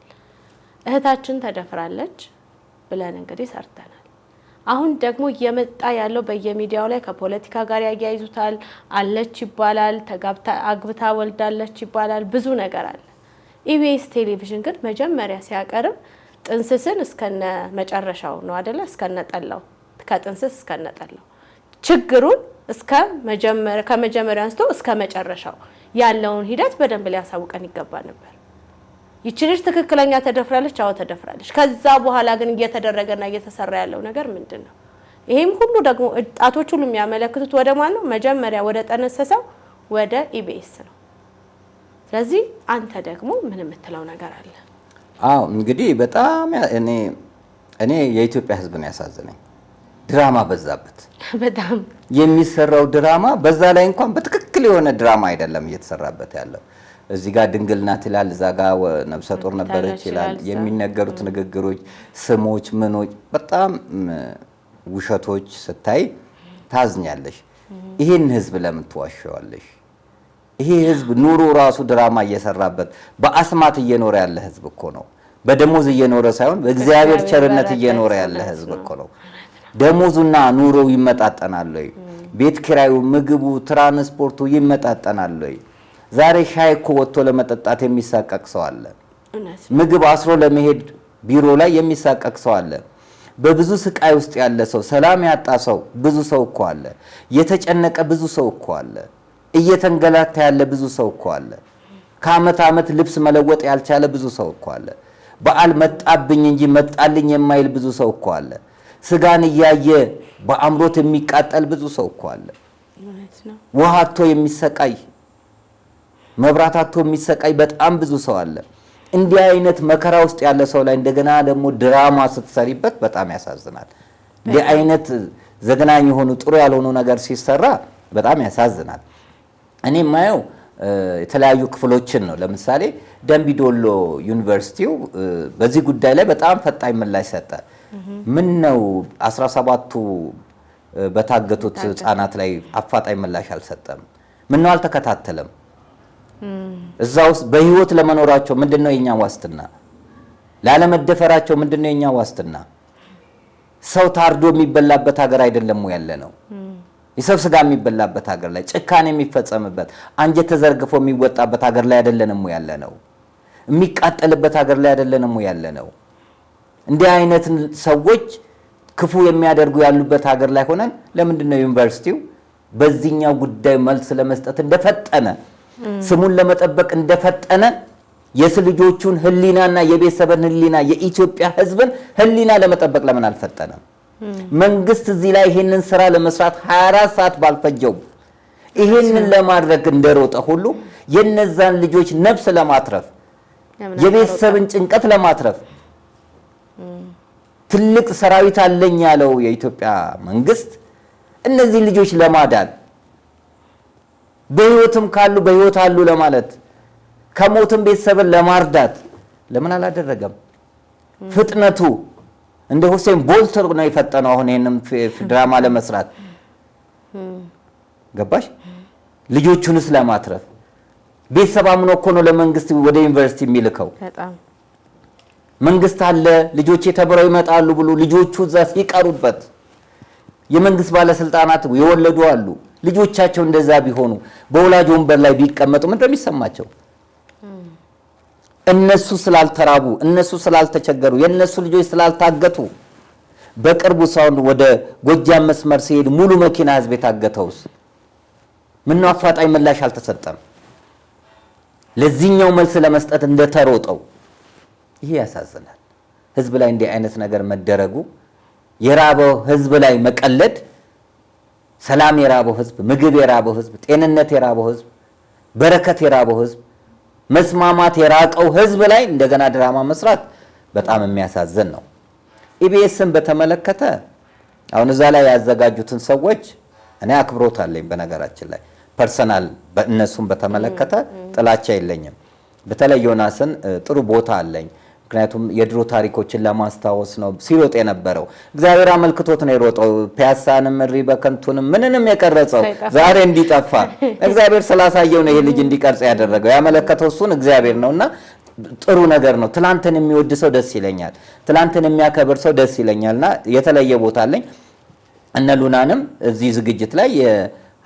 እህታችን ተደፍራለች ብለን እንግዲህ ሰርተናል። አሁን ደግሞ እየመጣ ያለው በየሚዲያው ላይ ከፖለቲካ ጋር ያያይዙታል። አለች ይባላል፣ ተጋብታ አግብታ ወልዳለች ይባላል፣ ብዙ ነገር አለ። ኢቢኤስ ቴሌቪዥን ግን መጀመሪያ ሲያቀርብ ጥንስስን እስከነ መጨረሻው ነው አይደለ? እስከነ ጠላው፣ ከጥንስስ እስከነ ጠላው ችግሩን ከመጀመሪያ አንስቶ እስከ መጨረሻው ያለውን ሂደት በደንብ ሊያሳውቀን ይገባ ነበር። ይቺ ልጅ ትክክለኛ ተደፍራለች፣ አዎ ተደፍራለች። ከዛ በኋላ ግን እየተደረገና እየተሰራ ያለው ነገር ምንድን ነው? ይሄም ሁሉ ደግሞ ጣቶች ሁሉ የሚያመለክቱት ወደ ማን ነው? መጀመሪያ ወደ ጠነሰሰው ወደ ኢቢኤስ ነው። ስለዚህ አንተ ደግሞ ምን የምትለው ነገር አለ? አዎ እንግዲህ በጣም እኔ የኢትዮጵያ ሕዝብ ነው ያሳዝነኝ። ድራማ በዛበት በጣም የሚሰራው ድራማ በዛ ላይ እንኳን በትክክል የሆነ ድራማ አይደለም እየተሰራበት ያለው። እዚህ ጋር ድንግል ናት ይላል፣ እዛ ጋር ነብሰ ጡር ነበረች ይላል። የሚነገሩት ንግግሮች፣ ስሞች፣ ምኖች በጣም ውሸቶች ስታይ ታዝኛለሽ። ይሄን ህዝብ ለምን ትዋሸዋለሽ? ይሄ ህዝብ ኑሮ ራሱ ድራማ እየሰራበት በአስማት እየኖረ ያለ ህዝብ እኮ ነው። በደሞዝ እየኖረ ሳይሆን በእግዚአብሔር ቸርነት እየኖረ ያለ ህዝብ እኮ ነው። ደሞዙና ኑሮው ይመጣጠናል ወይ? ቤት ኪራዩ፣ ምግቡ፣ ትራንስፖርቱ ይመጣጠናል ወይ? ዛሬ ሻይ እኮ ወጥቶ ለመጠጣት የሚሳቀቅ ሰው አለ። ምግብ አስሮ ለመሄድ ቢሮ ላይ የሚሳቀቅ ሰው አለ። በብዙ ስቃይ ውስጥ ያለ ሰው፣ ሰላም ያጣ ሰው ብዙ ሰው እኮ አለ። የተጨነቀ ብዙ ሰው እኮ አለ። እየተንገላታ ያለ ብዙ ሰው እኮ አለ። ከአመት አመት ልብስ መለወጥ ያልቻለ ብዙ ሰው እኮ አለ። በዓል መጣብኝ እንጂ መጣልኝ የማይል ብዙ ሰው እኮ አለ። ስጋን እያየ በአምሮት የሚቃጠል ብዙ ሰው እኮ አለ። ውሃ አጥቶ የሚሰቃይ፣ መብራት አጥቶ የሚሰቃይ በጣም ብዙ ሰው አለ። እንዲህ አይነት መከራ ውስጥ ያለ ሰው ላይ እንደገና ደግሞ ድራማ ስትሰሪበት በጣም ያሳዝናል። እንዲህ አይነት ዘግናኝ የሆኑ ጥሩ ያልሆኑ ነገር ሲሰራ በጣም ያሳዝናል። እኔ የማየው የተለያዩ ክፍሎችን ነው። ለምሳሌ ደምቢዶሎ ዩኒቨርሲቲው በዚህ ጉዳይ ላይ በጣም ፈጣኝ ምላሽ ሰጠ። ምን ነው 17ቱ በታገቱት ህፃናት ላይ አፋጣኝ ምላሽ አልሰጠም? ምን ነው አልተከታተለም? እዛ ውስጥ በህይወት ለመኖራቸው ምንድነው የኛ ዋስትና? ላለመደፈራቸው ምንድነው የኛ ዋስትና? ሰው ታርዶ የሚበላበት ሀገር አይደለም ያለ ነው። የሰው ስጋ የሚበላበት ሀገር ላይ ጭካኔ የሚፈጸምበት፣ አንጀት ተዘርግፎ የሚወጣበት ሀገር ላይ አይደለንም ያለ ነው። የሚቃጠልበት ሀገር ላይ አይደለንም ያለ ነው። እንዲህ አይነት ሰዎች ክፉ የሚያደርጉ ያሉበት ሀገር ላይ ሆነን ለምንድነው ዩኒቨርሲቲው በዚህኛው ጉዳይ መልስ ለመስጠት እንደፈጠነ፣ ስሙን ለመጠበቅ እንደፈጠነ የልጆቹን ህሊናና የቤተሰብን ህሊና የኢትዮጵያ ህዝብን ህሊና ለመጠበቅ ለምን አልፈጠነም? መንግስት እዚህ ላይ ይሄንን ስራ ለመስራት 24 ሰዓት ባልፈጀው ይሄንን ለማድረግ እንደሮጠ ሁሉ የነዛን ልጆች ነፍስ ለማትረፍ የቤተሰብን ጭንቀት ለማትረፍ ትልቅ ሰራዊት አለኝ ያለው የኢትዮጵያ መንግስት እነዚህ ልጆች ለማዳን በህይወትም ካሉ በህይወት አሉ ለማለት ከሞትም ቤተሰብን ለማርዳት ለምን አላደረገም? ፍጥነቱ እንደ ሁሴን ቦልት ነው የፈጠነው። አሁን ይሄንን ድራማ ለመስራት ገባሽ? ልጆቹንስ ለማትረፍ ቤተሰብ አምኖ እኮ ነው ለመንግስት ወደ ዩኒቨርሲቲ የሚልከው። በጣም መንግስት አለ ልጆቼ ተብረው ይመጣሉ ብሎ ልጆቹ እዛ ሲቀሩበት የመንግስት ባለስልጣናት የወለዱ አሉ። ልጆቻቸው እንደዛ ቢሆኑ በወላጅ ወንበር ላይ ቢቀመጡ ምን እንደሚሰማቸው እነሱ ስላልተራቡ እነሱ ስላልተቸገሩ የነሱ ልጆች ስላልታገቱ በቅርቡ ሳውንድ ወደ ጎጃም መስመር ሲሄድ ሙሉ መኪና ህዝብ የታገተውስ ምን ነው አፋጣኝ ምላሽ አልተሰጠም? ለዚህኛው መልስ ለመስጠት እንደተሮጠው ይሄ ያሳዝናል። ህዝብ ላይ እንዲህ አይነት ነገር መደረጉ የራበው ህዝብ ላይ መቀለድ ሰላም የራበው ህዝብ ምግብ የራበው ህዝብ ጤንነት የራበው ህዝብ በረከት የራበው ህዝብ መስማማት የራቀው ህዝብ ላይ እንደገና ድራማ መስራት በጣም የሚያሳዝን ነው። ኢቢኤስን በተመለከተ አሁን እዛ ላይ ያዘጋጁትን ሰዎች እኔ አክብሮት አለኝ። በነገራችን ላይ ፐርሰናል በእነሱም በተመለከተ ጥላቻ የለኝም። በተለይ ዮናስን ጥሩ ቦታ አለኝ። ምክንያቱም የድሮ ታሪኮችን ለማስታወስ ነው ሲሮጥ የነበረው። እግዚአብሔር አመልክቶት ነው የሮጠው። ፒያሳንም እሪ በከንቱንም ምንንም የቀረጸው ዛሬ እንዲጠፋ እግዚአብሔር ስላሳየው ነው ይሄ ልጅ እንዲቀርጽ ያደረገው። ያመለከተው እሱን እግዚአብሔር ነውና ጥሩ ነገር ነው። ትላንትን የሚወድ ሰው ደስ ይለኛል። ትላንትን የሚያከብር ሰው ደስ ይለኛልና የተለየ ቦታ አለኝ። እነ ሉናንም እዚህ ዝግጅት ላይ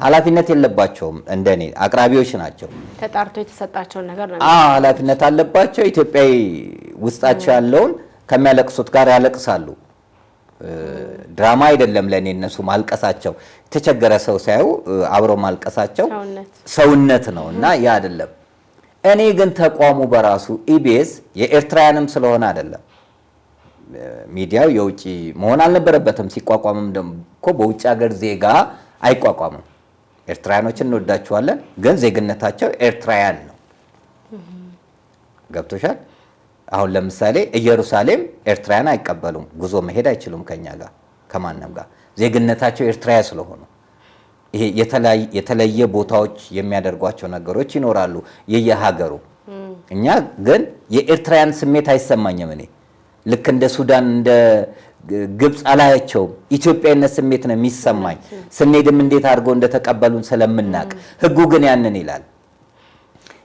ኃላፊነት የለባቸውም። እንደኔ አቅራቢዎች ናቸው። ተጣርቶ የተሰጣቸው ነገር ነው። ኃላፊነት አለባቸው። ኢትዮጵያዊ ውስጣቸው ያለውን ከሚያለቅሱት ጋር ያለቅሳሉ። ድራማ አይደለም ለኔ እነሱ ማልቀሳቸው። የተቸገረ ሰው ሳዩ አብሮ ማልቀሳቸው ሰውነት ነው እና ያ አይደለም። እኔ ግን ተቋሙ በራሱ ኢቢኤስ የኤርትራውያንም ስለሆነ አይደለም። ሚዲያው የውጪ መሆን አልነበረበትም። ሲቋቋምም ደግሞ እኮ በውጭ ሀገር ዜጋ አይቋቋምም። ኤርትራውያኖችን እንወዳቸዋለን፣ ግን ዜግነታቸው ኤርትራውያን ነው። ገብቶሻል? አሁን ለምሳሌ ኢየሩሳሌም ኤርትራውያን አይቀበሉም፣ ጉዞ መሄድ አይችሉም ከኛ ጋር ከማንም ጋር ዜግነታቸው ኤርትራያ ስለሆኑ ይሄ የተለየ ቦታዎች የሚያደርጓቸው ነገሮች ይኖራሉ የየሀገሩ። እኛ ግን የኤርትራውያን ስሜት አይሰማኝም። እኔ ልክ እንደ ሱዳን እንደ ግብጽ አላያቸውም። ኢትዮጵያዊነት ስሜት ነው የሚሰማኝ። ስንሄድም እንዴት አድርገው እንደተቀበሉን ስለምናቅ ህጉ ግን ያንን ይላል።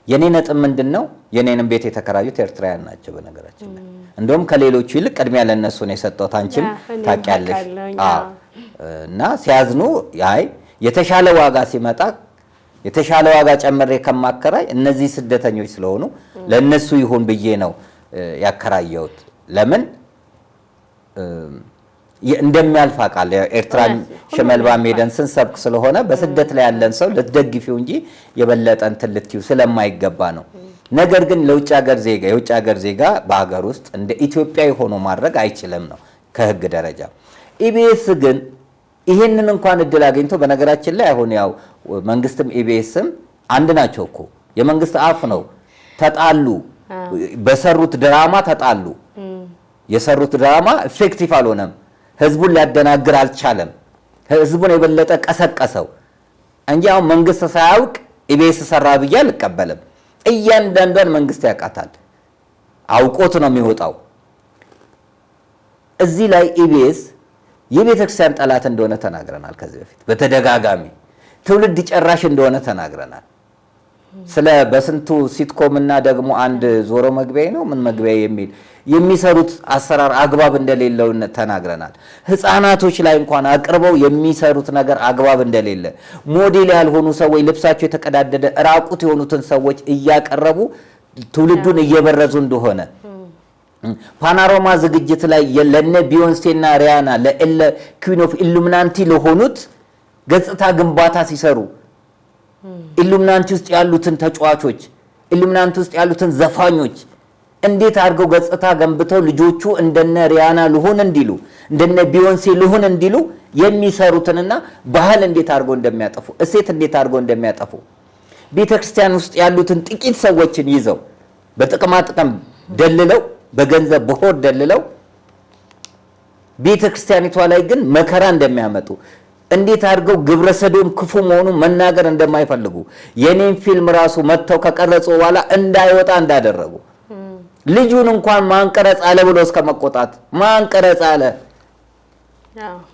የኔ ነጥብ ምንድነው? የኔንም ቤት የተከራዩት ኤርትራውያን ናቸው በነገራችን ላይ። እንደውም ከሌሎቹ ይልቅ ቅድሚያ ለነሱ ነው የሰጠሁት። አንቺም ታውቂያለሽ። እና ሲያዝኑ አይ የተሻለ ዋጋ ሲመጣ የተሻለ ዋጋ ጨምሬ ከማከራይ እነዚህ ስደተኞች ስለሆኑ ለነሱ ይሁን ብዬ ነው ያከራየሁት። ለምን እንደሚያልፍ አውቃለሁ። ኤርትራን ሽመልባ ሜደን ስንሰብክ ስለሆነ በስደት ላይ ያለን ሰው ልትደግፊው እንጂ የበለጠ እንትን ልትዩ ስለማይገባ ነው። ነገር ግን ለውጭ ሀገር ዜጋ የውጭ ሀገር ዜጋ በሀገር ውስጥ እንደ ኢትዮጵያዊ ሆኖ ማድረግ አይችልም ነው ከህግ ደረጃ። ኢቢኤስ ግን ይሄንን እንኳን እድል አግኝቶ በነገራችን ላይ አሁን ያው መንግስትም ኢቢኤስም አንድ ናቸው እኮ የመንግስት አፍ ነው። ተጣሉ፣ በሰሩት ድራማ ተጣሉ። የሰሩት ድራማ ኢፌክቲቭ አልሆነም። ህዝቡን ሊያደናግር አልቻለም። ህዝቡን የበለጠ ቀሰቀሰው እንጂ አሁን መንግስት ሳያውቅ ኢቢኤስ ሰራ ብዬ አልቀበልም። እያንዳንዷን መንግስት ያውቃታል። አውቆት ነው የሚወጣው። እዚህ ላይ ኢቢኤስ የቤተክርስቲያን ጠላት እንደሆነ ተናግረናል ከዚህ በፊት በተደጋጋሚ። ትውልድ ጨራሽ እንደሆነ ተናግረናል። ስለ በስንቱ ሲትኮም እና ደግሞ አንድ ዞሮ መግቢያ ነው ምን መግቢያ የሚል የሚሰሩት አሰራር አግባብ እንደሌለው ተናግረናል። ህፃናቶች ላይ እንኳን አቅርበው የሚሰሩት ነገር አግባብ እንደሌለ ሞዴል ያልሆኑ ሰዎች ልብሳቸው የተቀዳደደ ራቁት የሆኑትን ሰዎች እያቀረቡ ትውልዱን እየበረዙ እንደሆነ ፓናሮማ ዝግጅት ላይ ለነ ቢዮንሴና ሪያና ለኤለ ኩዊን ኦፍ ኢሉሚናንቲ ለሆኑት ገጽታ ግንባታ ሲሰሩ ኢሉሚናንቲ ውስጥ ያሉትን ተጫዋቾች ኢሉሚናንቲ ውስጥ ያሉትን ዘፋኞች እንዴት አድርገው ገጽታ ገንብተው ልጆቹ እንደነ ሪያና ልሁን እንዲሉ እንደነ ቢዮንሴ ልሁን እንዲሉ የሚሰሩትንና ባህል እንዴት አድርገው እንደሚያጠፉ እሴት እንዴት አድርገው እንደሚያጠፉ ቤተክርስቲያን ውስጥ ያሉትን ጥቂት ሰዎችን ይዘው በጥቅማ ጥቅም ደልለው በገንዘብ በሆድ ደልለው ቤተክርስቲያኒቷ ላይ ግን መከራ እንደሚያመጡ እንዴት አድርገው ግብረ ሰዶም ክፉ መሆኑን መናገር እንደማይፈልጉ የኔን ፊልም ራሱ መተው ከቀረጹ በኋላ እንዳይወጣ እንዳደረጉ ልጁን እንኳን ማንቀረጽ አለ ብሎ እስከ መቆጣት ማንቀረጽ አለ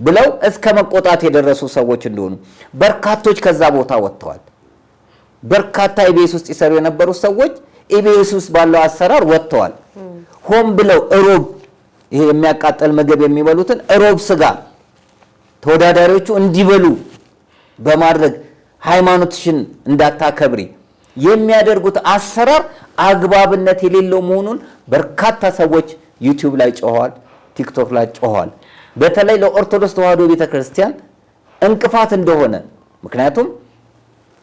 ብለው እስከ መቆጣት የደረሱ ሰዎች እንደሆኑ በርካቶች ከዛ ቦታ ወጥተዋል። በርካታ ኢቢኤስ ውስጥ ይሰሩ የነበሩ ሰዎች ኢቢኤስ ውስጥ ባለው አሰራር ወጥተዋል። ሆም ብለው እሮብ ይሄ የሚያቃጠል ምግብ የሚበሉትን እሮብ ስጋ ተወዳዳሪዎቹ እንዲበሉ በማድረግ ሃይማኖትሽን እንዳታከብሪ የሚያደርጉት አሰራር አግባብነት የሌለው መሆኑን በርካታ ሰዎች ዩቲዩብ ላይ ጮኸዋል፣ ቲክቶክ ላይ ጮኸዋል። በተለይ ለኦርቶዶክስ ተዋሕዶ ቤተክርስቲያን እንቅፋት እንደሆነ ምክንያቱም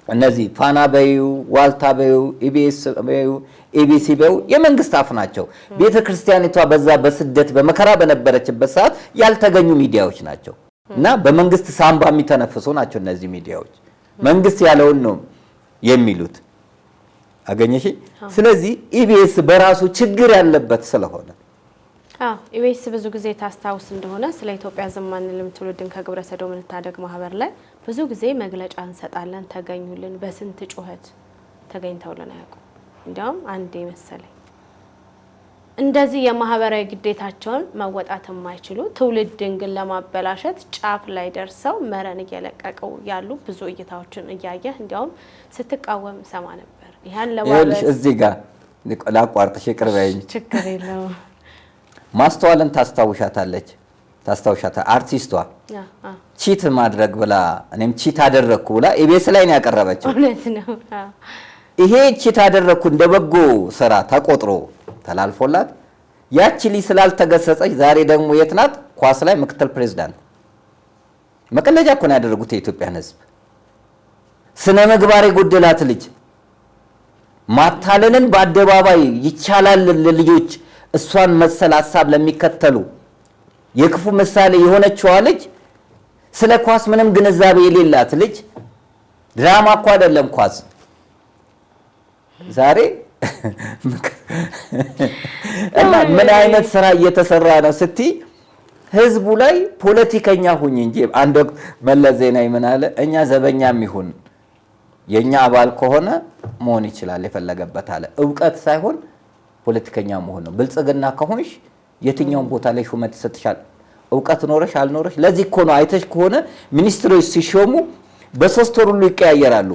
እነዚህ ፋና በዩ፣ ዋልታ በዩ፣ ኢቢኤስ በዩ፣ ኢቢሲ በዩ የመንግስት አፍ ናቸው። ቤተክርስቲያኒቷ በዛ በስደት በመከራ በነበረችበት ሰዓት ያልተገኙ ሚዲያዎች ናቸው እና በመንግስት ሳምባ የሚተነፍሱ ናቸው እነዚህ ሚዲያዎች። መንግስት ያለውን ነው የሚሉት። አገኘሽ? ስለዚህ ኢቢኤስ በራሱ ችግር ያለበት ስለሆነ ኢቢኤስ ብዙ ጊዜ ታስታውስ እንደሆነ ስለ ኢትዮጵያ ዝም አንልም ትውልድን ከግብረ ሰዶም እንታደግ ማህበር ላይ ብዙ ጊዜ መግለጫ እንሰጣለን፣ ተገኙልን፣ በስንት ጩኸት ተገኝተውልን አያውቁም። እንዲያውም አንዴ መሰለኝ እንደዚህ የማህበራዊ ግዴታቸውን መወጣት የማይችሉ ትውልድን ግን ለማበላሸት ጫፍ ላይ ደርሰው መረን እየለቀቀው ያሉ ብዙ እይታዎችን እያየህ እንዲያውም ስትቃወም ሰማ ነበር። ይሄን ለማለት እዚህ ጋር ላቋርጥሽ ይቅርበኝ። ችግር የለውም። ማስተዋልን ታስታውሻታለች? አርቲስቷ ቺት ማድረግ ብላ እኔም ቺት አደረኩ ብላ ኢቢኤስ ላይ ነው ያቀረበችው። እውነት ነው። ይሄ ቺት አደረኩ እንደ በጎ ስራ ተቆጥሮ ተላልፎላት ያቺ ልጅ ስላልተገሰጸች ዛሬ ደግሞ የት ናት? ኳስ ላይ ምክትል ፕሬዝዳንት። መቀለጃ እኮ ነው ያደረጉት የኢትዮጵያን ሕዝብ። ስነ ምግባር የጎደላት ልጅ ማታለልን በአደባባይ ይቻላል ለልጆች እሷን መሰል ሐሳብ ለሚከተሉ የክፉ ምሳሌ የሆነችዋ ልጅ ስለ ኳስ ምንም ግንዛቤ የሌላት ልጅ ድራማ እኮ አይደለም ኳስ ዛሬ እና ምን አይነት ስራ እየተሰራ ነው ስትይ ህዝቡ ላይ ፖለቲከኛ ሁኝ እንጂ አንድ ወቅት መለስ ዜናዊ ምን አለ? እኛ ዘበኛም ይሁን የኛ አባል ከሆነ መሆን ይችላል የፈለገበት አለ። ዕውቀት ሳይሆን ፖለቲከኛ መሆን ነው። ብልጽግና ከሆንሽ የትኛውን ቦታ ላይ ሹመት ይሰጥሻል። ዕውቀት ኖረሽ አልኖረሽ ለዚህ እኮ ነው አይተሽ ከሆነ ሚኒስትሮች ሲሾሙ በሶስት ወር ሁሉ ይቀያየራሉ።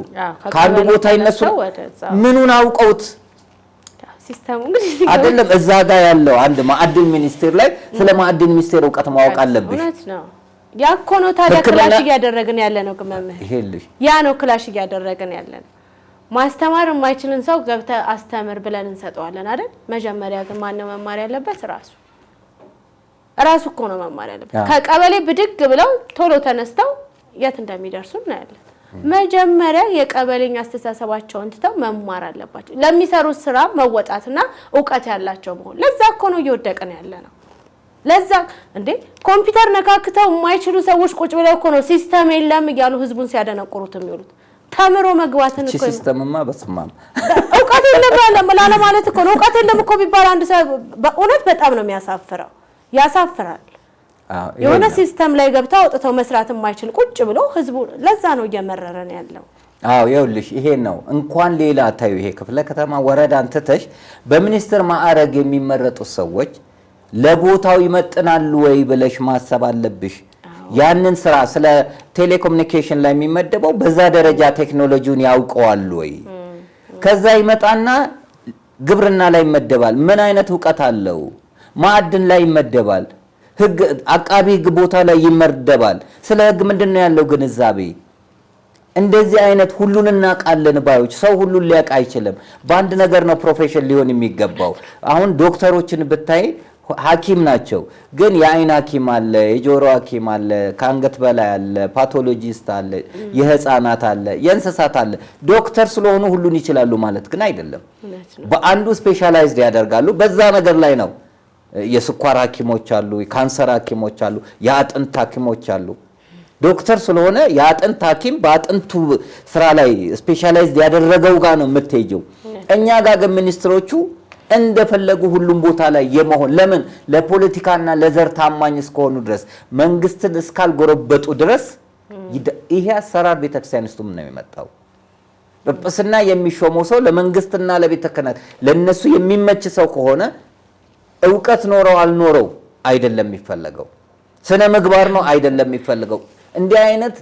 ከአንዱ ቦታ ይነሱ ምኑን አውቀውት ሲስተሙ እንግዲህ አይደለም። እዛ ጋር ያለው አንድ ማዕድን ሚኒስቴር ላይ ስለ ማዕድን ሚኒስቴር ዕውቀት ማወቅ አለብሽ። እውነት ነው። ያ እኮ ነው ታዲያ ክላሽ እያደረግን ያለ ነው ግመምህ። ይሄልሽ ያ ነው ክላሽ እያደረግን ያለ ነው። ማስተማር የማይችልን ሰው ገብተህ አስተምር ብለን እንሰጠዋለን አይደል? መጀመሪያ ግን ማን ነው መማር ያለበት? ራሱ እኮ ነው መማር ያለበት። ከቀበሌ ብድግ ብለው ቶሎ ተነስተው የት እንደሚደርሱ እናያለን። መጀመሪያ የቀበሌኛ አስተሳሰባቸውን ትተው መማር አለባቸው። ለሚሰሩት ስራ መወጣትና ዕውቀት ያላቸው መሆን። ለዛ እኮ ነው እየወደቀን ያለ ነው። ለዛ እንዴ ኮምፒውተር ነካክተው የማይችሉ ሰዎች ቁጭ ብለው እኮ ነው ሲስተም የለም እያሉ ህዝቡን ሲያደነቁሩት የሚሉት። ተምሮ መግባትን እኮ ሲስተምማ በስማም ዕውቀት የለም ማለት እኮ ነው። ዕውቀት የለም እኮ ቢባል አንድ ሰው በእውነት በጣም ነው የሚያሳፍረው። ያሳፍራል። የሆነ ሲስተም ላይ ገብተው አውጥተው መስራት የማይችል ቁጭ ብሎ ህዝቡ ለዛ ነው እየመረረን ያለው። ይኸውልሽ ይሄ ነው እንኳን ሌላ ታዩ ይሄ ክፍለ ከተማ ወረዳን ትተሽ በሚኒስትር ማዕረግ የሚመረጡ ሰዎች ለቦታው ይመጥናሉ ወይ ብለሽ ማሰብ አለብሽ። ያንን ስራ ስለ ቴሌኮሙኒኬሽን ላይ የሚመደበው በዛ ደረጃ ቴክኖሎጂውን ያውቀዋል ወይ? ከዛ ይመጣና ግብርና ላይ ይመደባል። ምን አይነት ዕውቀት አለው? ማዕድን ላይ ይመደባል። ህግ አቃቢ ህግ ቦታ ላይ ይመደባል። ስለ ህግ ምንድነው ያለው ግንዛቤ? እንደዚህ አይነት ሁሉን እናቃለን ባዮች ሰው ሁሉን ሊያውቅ አይችልም። በአንድ ነገር ነው ፕሮፌሽን ሊሆን የሚገባው። አሁን ዶክተሮችን ብታይ ሐኪም ናቸው። ግን የአይን ሐኪም አለ፣ የጆሮ ሐኪም አለ፣ ከአንገት በላይ አለ፣ ፓቶሎጂስት አለ፣ የህፃናት አለ፣ የእንስሳት አለ። ዶክተር ስለሆኑ ሁሉን ይችላሉ ማለት ግን አይደለም። በአንዱ ስፔሻላይዝድ ያደርጋሉ። በዛ ነገር ላይ ነው። የስኳር ሐኪሞች አሉ፣ የካንሰር ሐኪሞች አሉ፣ የአጥንት ሐኪሞች አሉ። ዶክተር ስለሆነ የአጥንት ሐኪም በአጥንቱ ስራ ላይ ስፔሻላይዝድ ያደረገው ጋር ነው የምትሄጂው። እኛ ጋር ግን ሚኒስትሮቹ እንደፈለጉ ሁሉም ቦታ ላይ የመሆን ለምን ለፖለቲካና ለዘር ታማኝ እስከሆኑ ድረስ መንግስትን እስካልጎረበጡ ድረስ ይሄ አሰራር ቤተክርስቲያን ውስጥ ምን ነው የሚመጣው? ጵጵስና የሚሾመው ሰው ለመንግስትና ለቤተ ክህነት ለነሱ የሚመች ሰው ከሆነ ዕውቀት ኖረው አልኖረው አይደለም የሚፈልገው፣ ስነ ምግባር ነው አይደለም የሚፈልገው። እንዲህ አይነት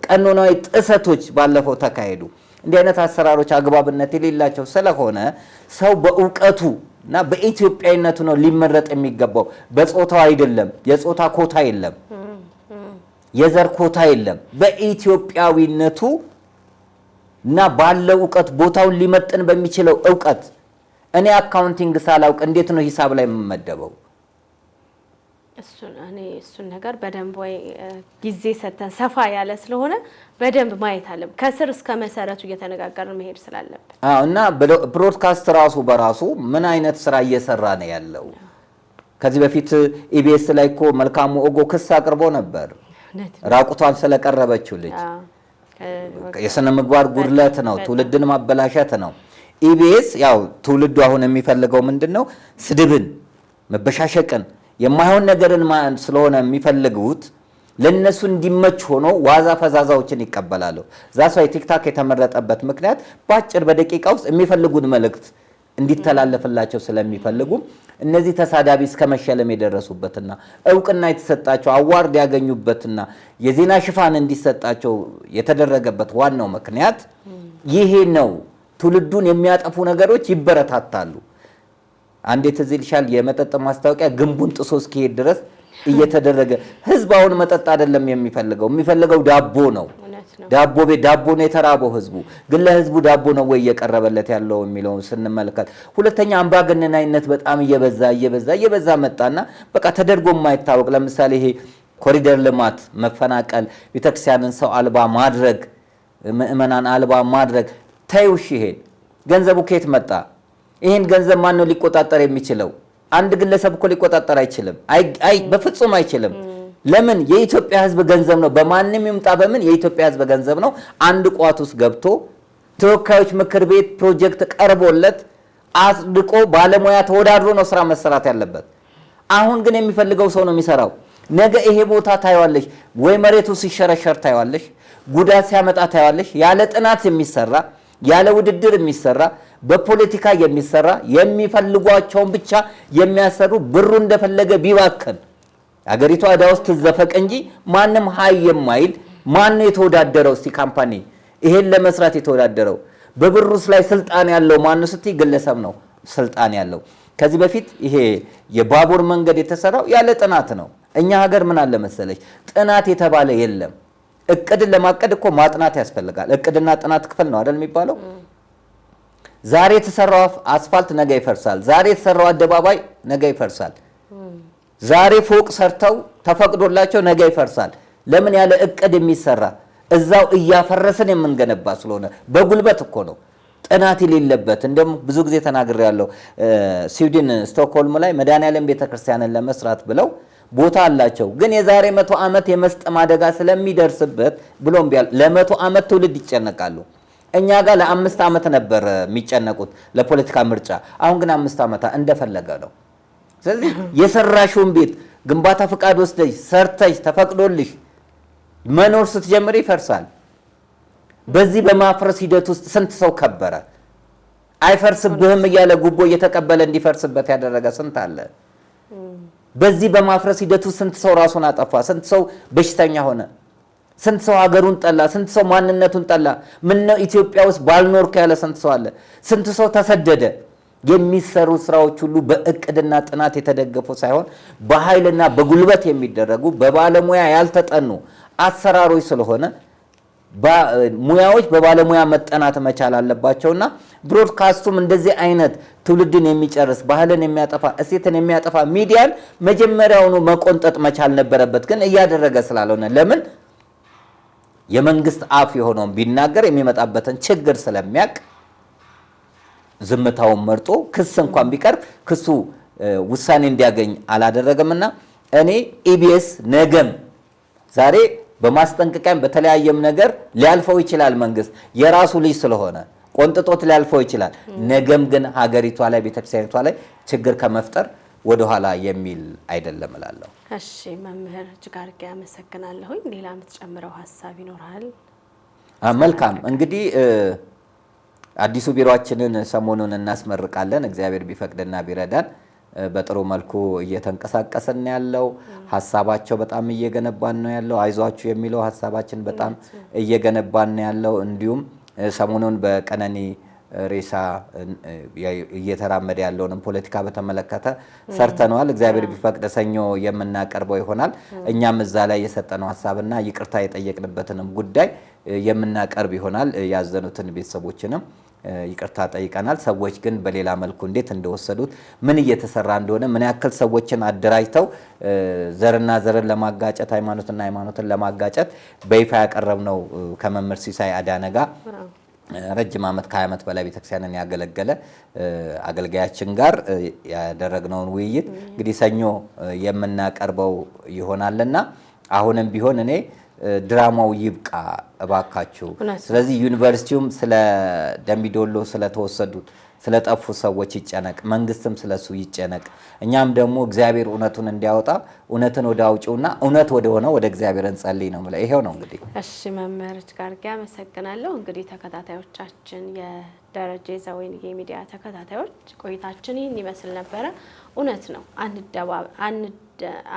ቀኖናዊ ጥሰቶች ባለፈው ተካሄዱ። እንዲህ አይነት አሰራሮች አግባብነት የሌላቸው ስለሆነ ሰው በእውቀቱ እና በኢትዮጵያዊነቱ ነው ሊመረጥ የሚገባው። በጾታው አይደለም። የጾታ ኮታ የለም፣ የዘር ኮታ የለም። በኢትዮጵያዊነቱ እና ባለው እውቀት ቦታውን ሊመጥን በሚችለው እውቀት። እኔ አካውንቲንግ ሳላውቅ እንዴት ነው ሂሳብ ላይ የምመደበው? እሱን ነገር በደንብ ወይ ጊዜ ሰተን ሰፋ ያለ ስለሆነ በደንብ ማየት አለብን። ከስር እስከ መሰረቱ እየተነጋገርን መሄድ ስላለብን እና ብሮድካስት ራሱ በራሱ ምን አይነት ስራ እየሰራ ነው ያለው? ከዚህ በፊት ኢቢኤስ ላይ እኮ መልካሙ ኦጎ ክስ አቅርቦ ነበር። ራቁቷን ስለቀረበችው ልጅ የስነ ምግባር ጉድለት ነው፣ ትውልድን ማበላሸት ነው። ኢቢኤስ ያው ትውልዱ አሁን የሚፈልገው ምንድነው? ስድብን፣ መበሻሸቅን፣ የማይሆን ነገርን ስለሆነ የሚፈልጉት ለነሱ እንዲመች ሆኖ ዋዛ ፈዛዛዎችን ይቀበላሉ። ዛሷ ቲክታክ የተመረጠበት ምክንያት በአጭር በደቂቃ ውስጥ የሚፈልጉን መልእክት እንዲተላለፍላቸው ስለሚፈልጉ እነዚህ ተሳዳቢ እስከ መሸለም የደረሱበትና እውቅና የተሰጣቸው አዋርድ ያገኙበትና የዜና ሽፋን እንዲሰጣቸው የተደረገበት ዋናው ምክንያት ይሄ ነው። ትውልዱን የሚያጠፉ ነገሮች ይበረታታሉ። አንዴ ትዝ ይልሻል የመጠጥ ማስታወቂያ ግንቡን ጥሶ እስኪሄድ ድረስ እየተደረገ ህዝብ አሁን መጠጥ አይደለም የሚፈልገው ዳቦ ነው። ዳቦ ቤት ዳቦ ነው የተራበው ህዝቡ። ግን ለህዝቡ ዳቦ ነው ወይ እየቀረበለት ያለው የሚለውን ስንመለከት፣ ሁለተኛ አምባገነናዊነት በጣም እየበዛ መጣና በቃ ተደርጎ የማይታወቅ ለምሳሌ ይሄ ኮሪደር ልማት፣ መፈናቀል፣ ቤተክርስቲያንን ሰው አልባ ማድረግ፣ ምእመናን አልባ ማድረግ ታዩሽ። ይሄን ገንዘቡ ከየት መጣ? ይሄን ገንዘብ ማን ነው ሊቆጣጠር የሚችለው? አንድ ግለሰብ እኮ ሊቆጣጠር አይችልም። በፍጹም አይችልም። ለምን? የኢትዮጵያ ህዝብ ገንዘብ ነው። በማንም ይምጣ በምን የኢትዮጵያ ህዝብ ገንዘብ ነው። አንድ ቋት ውስጥ ገብቶ ተወካዮች ምክር ቤት ፕሮጀክት ቀርቦለት አጽድቆ ባለሙያ ተወዳድሮ ነው ስራ መሰራት ያለበት። አሁን ግን የሚፈልገው ሰው ነው የሚሰራው። ነገ ይሄ ቦታ ታይዋለሽ ወይ መሬቱ ሲሸረሸር ታይዋለሽ፣ ጉዳት ሲያመጣ ታይዋለሽ። ያለ ጥናት የሚሰራ ያለ ውድድር የሚሰራ በፖለቲካ የሚሰራ የሚፈልጓቸውን ብቻ የሚያሰሩ ብሩ እንደፈለገ ቢባከን አገሪቷ ዕዳ ውስጥ ትዘፈቅ እንጂ ማንም ሀይ የማይል ማን ነው የተወዳደረው? እስቲ ካምፓኒ ይሄን ለመስራት የተወዳደረው በብሩስ ላይ ስልጣን ያለው ማን ነው ስትይ ግለሰብ ነው ስልጣን ያለው። ከዚህ በፊት ይሄ የባቡር መንገድ የተሰራው ያለ ጥናት ነው። እኛ ሀገር ምን አለ መሰለሽ ጥናት የተባለ የለም። እቅድን ለማቀድ እኮ ማጥናት ያስፈልጋል። እቅድና ጥናት ክፍል ነው አይደል የሚባለው? ዛሬ የተሰራው አስፋልት ነገ ይፈርሳል። ዛሬ የተሰራው አደባባይ ነገ ይፈርሳል። ዛሬ ፎቅ ሰርተው ተፈቅዶላቸው ነገ ይፈርሳል። ለምን? ያለ እቅድ የሚሰራ እዛው እያፈረስን የምንገነባ ስለሆነ በጉልበት እኮ ነው፣ ጥናት የሌለበት። እንደውም ብዙ ጊዜ ተናግሬያለሁ። ስዊድን ስቶክሆልም ላይ መድኃኔዓለም ቤተክርስቲያንን ለመስራት ብለው ቦታ አላቸው። ግን የዛሬ 100 ዓመት የመስጠም አደጋ ስለሚደርስበት ብሎም ቢያል ለ100 ዓመት ትውልድ ይጨነቃሉ። እኛ ጋር ለ5 ዓመት ነበር የሚጨነቁት ለፖለቲካ ምርጫ። አሁን ግን 5 ዓመት እንደፈለገ ነው። ስለዚህ የሰራሽውን ቤት ግንባታ ፍቃድ ወስደሽ ሰርተሽ ተፈቅዶልሽ መኖር ስትጀምር ይፈርሳል። በዚህ በማፍረስ ሂደት ውስጥ ስንት ሰው ከበረ። አይፈርስብህም እያለ ጉቦ እየተቀበለ እንዲፈርስበት ያደረገ ስንት አለ። በዚህ በማፍረስ ሂደት ውስጥ ስንት ሰው ራሱን አጠፋ። ስንት ሰው በሽተኛ ሆነ። ስንት ሰው ሀገሩን ጠላ። ስንት ሰው ማንነቱን ጠላ። ምን ነው ኢትዮጵያ ውስጥ ባልኖርኩ ያለ ስንት ሰው አለ። ስንት ሰው ተሰደደ። የሚሰሩ ስራዎች ሁሉ በእቅድና ጥናት የተደገፉ ሳይሆን በኃይልና በጉልበት የሚደረጉ በባለሙያ ያልተጠኑ አሰራሮች ስለሆነ ሙያዎች በባለሙያ መጠናት መቻል አለባቸውና ብሮድካስቱም እንደዚህ አይነት ትውልድን የሚጨርስ ባህልን የሚያጠፋ እሴትን የሚያጠፋ ሚዲያን መጀመሪያውኑ መቆንጠጥ መቻል ነበረበት። ግን እያደረገ ስላልሆነ ለምን የመንግስት አፍ የሆነውን ቢናገር የሚመጣበትን ችግር ስለሚያቅ ዝምታውን መርጦ ክስ እንኳን ቢቀርብ ክሱ ውሳኔ እንዲያገኝ አላደረገምና እኔ ኢቢኤስ ነገም ዛሬ በማስጠንቀቂያም በተለያየም ነገር ሊያልፈው ይችላል። መንግስት የራሱ ልጅ ስለሆነ ቆንጥጦት ሊያልፈው ይችላል። ነገም ግን ሀገሪቷ ላይ ቤተክርስቲያኒቷ ላይ ችግር ከመፍጠር ወደኋላ የሚል አይደለም እላለሁ። እሺ መምህር እጅግ አድርጌ አመሰግናለሁኝ። ሌላ የምትጨምረው ሀሳብ ይኖራል? መልካም እንግዲህ አዲሱ ቢሮአችንን ሰሞኑን እናስመርቃለን። እግዚአብሔር ቢፈቅድና ቢረዳን በጥሩ መልኩ እየተንቀሳቀሰን ያለው ሀሳባቸው በጣም እየገነባን ነው ያለው። አይዟችሁ የሚለው ሀሳባችን በጣም እየገነባን ነው ያለው። እንዲሁም ሰሞኑን በቀነኒ ሬሳ እየተራመደ ያለውንም ፖለቲካ በተመለከተ ሰርተነዋል። እግዚአብሔር ቢፈቅድ ሰኞ የምናቀርበው ይሆናል። እኛም እዛ ላይ የሰጠነው ሀሳብና ይቅርታ የጠየቅንበትንም ጉዳይ የምናቀርብ ይሆናል። ያዘኑትን ቤተሰቦችንም ይቅርታ ጠይቀናል። ሰዎች ግን በሌላ መልኩ እንዴት እንደወሰዱት ምን እየተሰራ እንደሆነ ምን ያክል ሰዎችን አደራጅተው ዘርና ዘርን ለማጋጨት ሃይማኖትና ሃይማኖትን ለማጋጨት በይፋ ያቀረብነው ከመምህር ሲሳይ አዳነ ጋር ረጅም ዓመት ከ20 ዓመት በላይ ቤተክርስቲያንን ያገለገለ አገልጋያችን ጋር ያደረግነውን ውይይት እንግዲህ ሰኞ የምናቀርበው ይሆናልና አሁንም ቢሆን እኔ ድራማው ይብቃ እባካችሁ። ስለዚህ ዩኒቨርሲቲውም ስለ ደምቢዶሎ ስለተወሰዱት ስለጠፉ ሰዎች ይጨነቅ፣ መንግስትም ስለሱ ይጨነቅ። እኛም ደግሞ እግዚአብሔር እውነቱን እንዲያወጣ እውነትን ወደ አውጪውና እውነት ወደ ሆነው ወደ እግዚአብሔር እንጸልይ ነው ማለት ይሄው ነው እንግዲህ። እሺ መምህር ጋር አመሰግናለሁ። እንግዲህ ተከታታዮቻችን የደረጀ ዘወይንዬ ሚዲያ ተከታታዮች ቆይታችን ይህን ይመስል ነበረ። እውነት ነው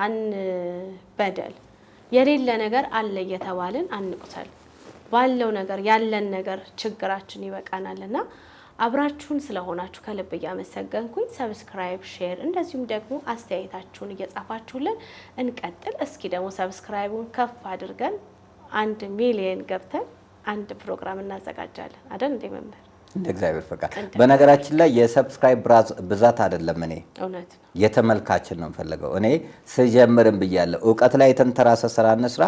አንበደል የሌለ ነገር አለ እየተባልን አንቁሰል። ባለው ነገር ያለን ነገር ችግራችን ይበቃናልና አብራችሁን ስለሆናችሁ ከልብ እያመሰገንኩኝ ሰብስክራይብ፣ ሼር እንደዚሁም ደግሞ አስተያየታችሁን እየጻፋችሁልን እንቀጥል። እስኪ ደግሞ ሰብስክራይቡን ከፍ አድርገን 1 ሚሊዮን ገብተን አንድ ፕሮግራም እናዘጋጃለን አይደል እንዴ መምህር? እንደ እግዚአብሔር ፈቃድ። በነገራችን ላይ የሰብስክራይብ ብዛት አይደለም እኔ እውነት ነው የተመልካችን ነው የምፈልገው። እኔ ስጀምርም ብያለሁ እውቀት ላይ የተንተራሰ ስራ እንስራ።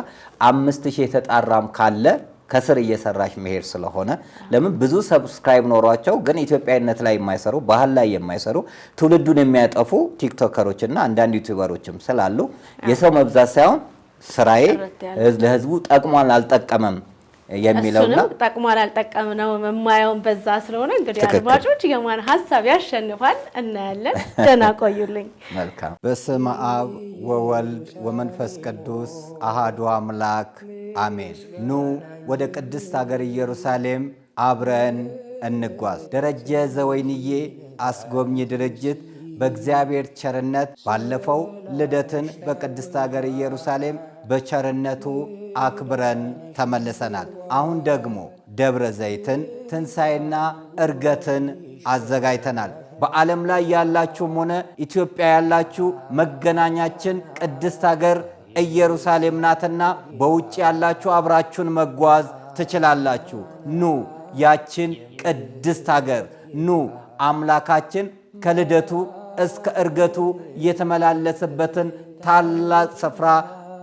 5000 የተጣራም ካለ ከስር እየሰራሽ መሄድ ስለሆነ ለምን ብዙ ሰብስክራይብ ኖሯቸው ግን ኢትዮጵያዊነት ላይ የማይሰሩ ባህል ላይ የማይሰሩ ትውልዱን የሚያጠፉ ቲክቶከሮች እና አንዳንድ ዩቲዩበሮችም ስላሉ የሰው መብዛት ሳይሆን ስራዬ ለህዝቡ ጠቅሟል አልጠቀመም የሚለውና ጠቅሟል አልጠቀም ነው የማየውን በዛ ስለሆነ እንግዲህ አድማጮች የማን ሀሳብ ያሸንፋል እናያለን። ደህና ቆዩልኝ። መልካም። በስመ አብ ወወልድ ወመንፈስ ቅዱስ አሃዱ አምላክ አሜን። ኑ ወደ ቅድስት ሀገር ኢየሩሳሌም አብረን እንጓዝ። ደረጀ ዘወይንዬ አስጎብኚ ድርጅት በእግዚአብሔር ቸርነት ባለፈው ልደትን በቅድስት ሀገር ኢየሩሳሌም በቸርነቱ አክብረን ተመልሰናል። አሁን ደግሞ ደብረ ዘይትን ትንሣኤና ዕርገትን አዘጋጅተናል። በዓለም ላይ ያላችሁም ሆነ ኢትዮጵያ ያላችሁ መገናኛችን ቅድስት ሀገር ኢየሩሳሌም ናትና በውጭ ያላችሁ አብራችሁን መጓዝ ትችላላችሁ። ኑ ያችን ቅድስት ሀገር ኑ አምላካችን ከልደቱ እስከ ዕርገቱ የተመላለሰበትን ታላቅ ስፍራ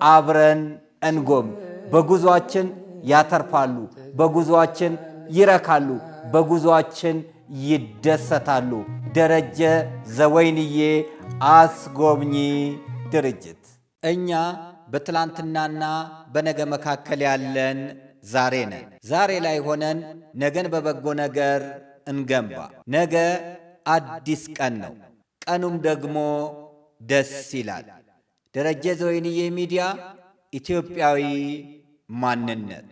አብረን እንጎም። በጉዟችን ያተርፋሉ፣ በጉዟችን ይረካሉ፣ በጉዟችን ይደሰታሉ። ደረጀ ዘወይንዬ አስጎብኚ ድርጅት። እኛ በትላንትናና በነገ መካከል ያለን ዛሬ ነን። ዛሬ ላይ ሆነን ነገን በበጎ ነገር እንገንባ። ነገ አዲስ ቀን ነው፣ ቀኑም ደግሞ ደስ ይላል። ደረጀ ዘወይንዬ ሚዲያ ኢትዮጵያዊ ማንነት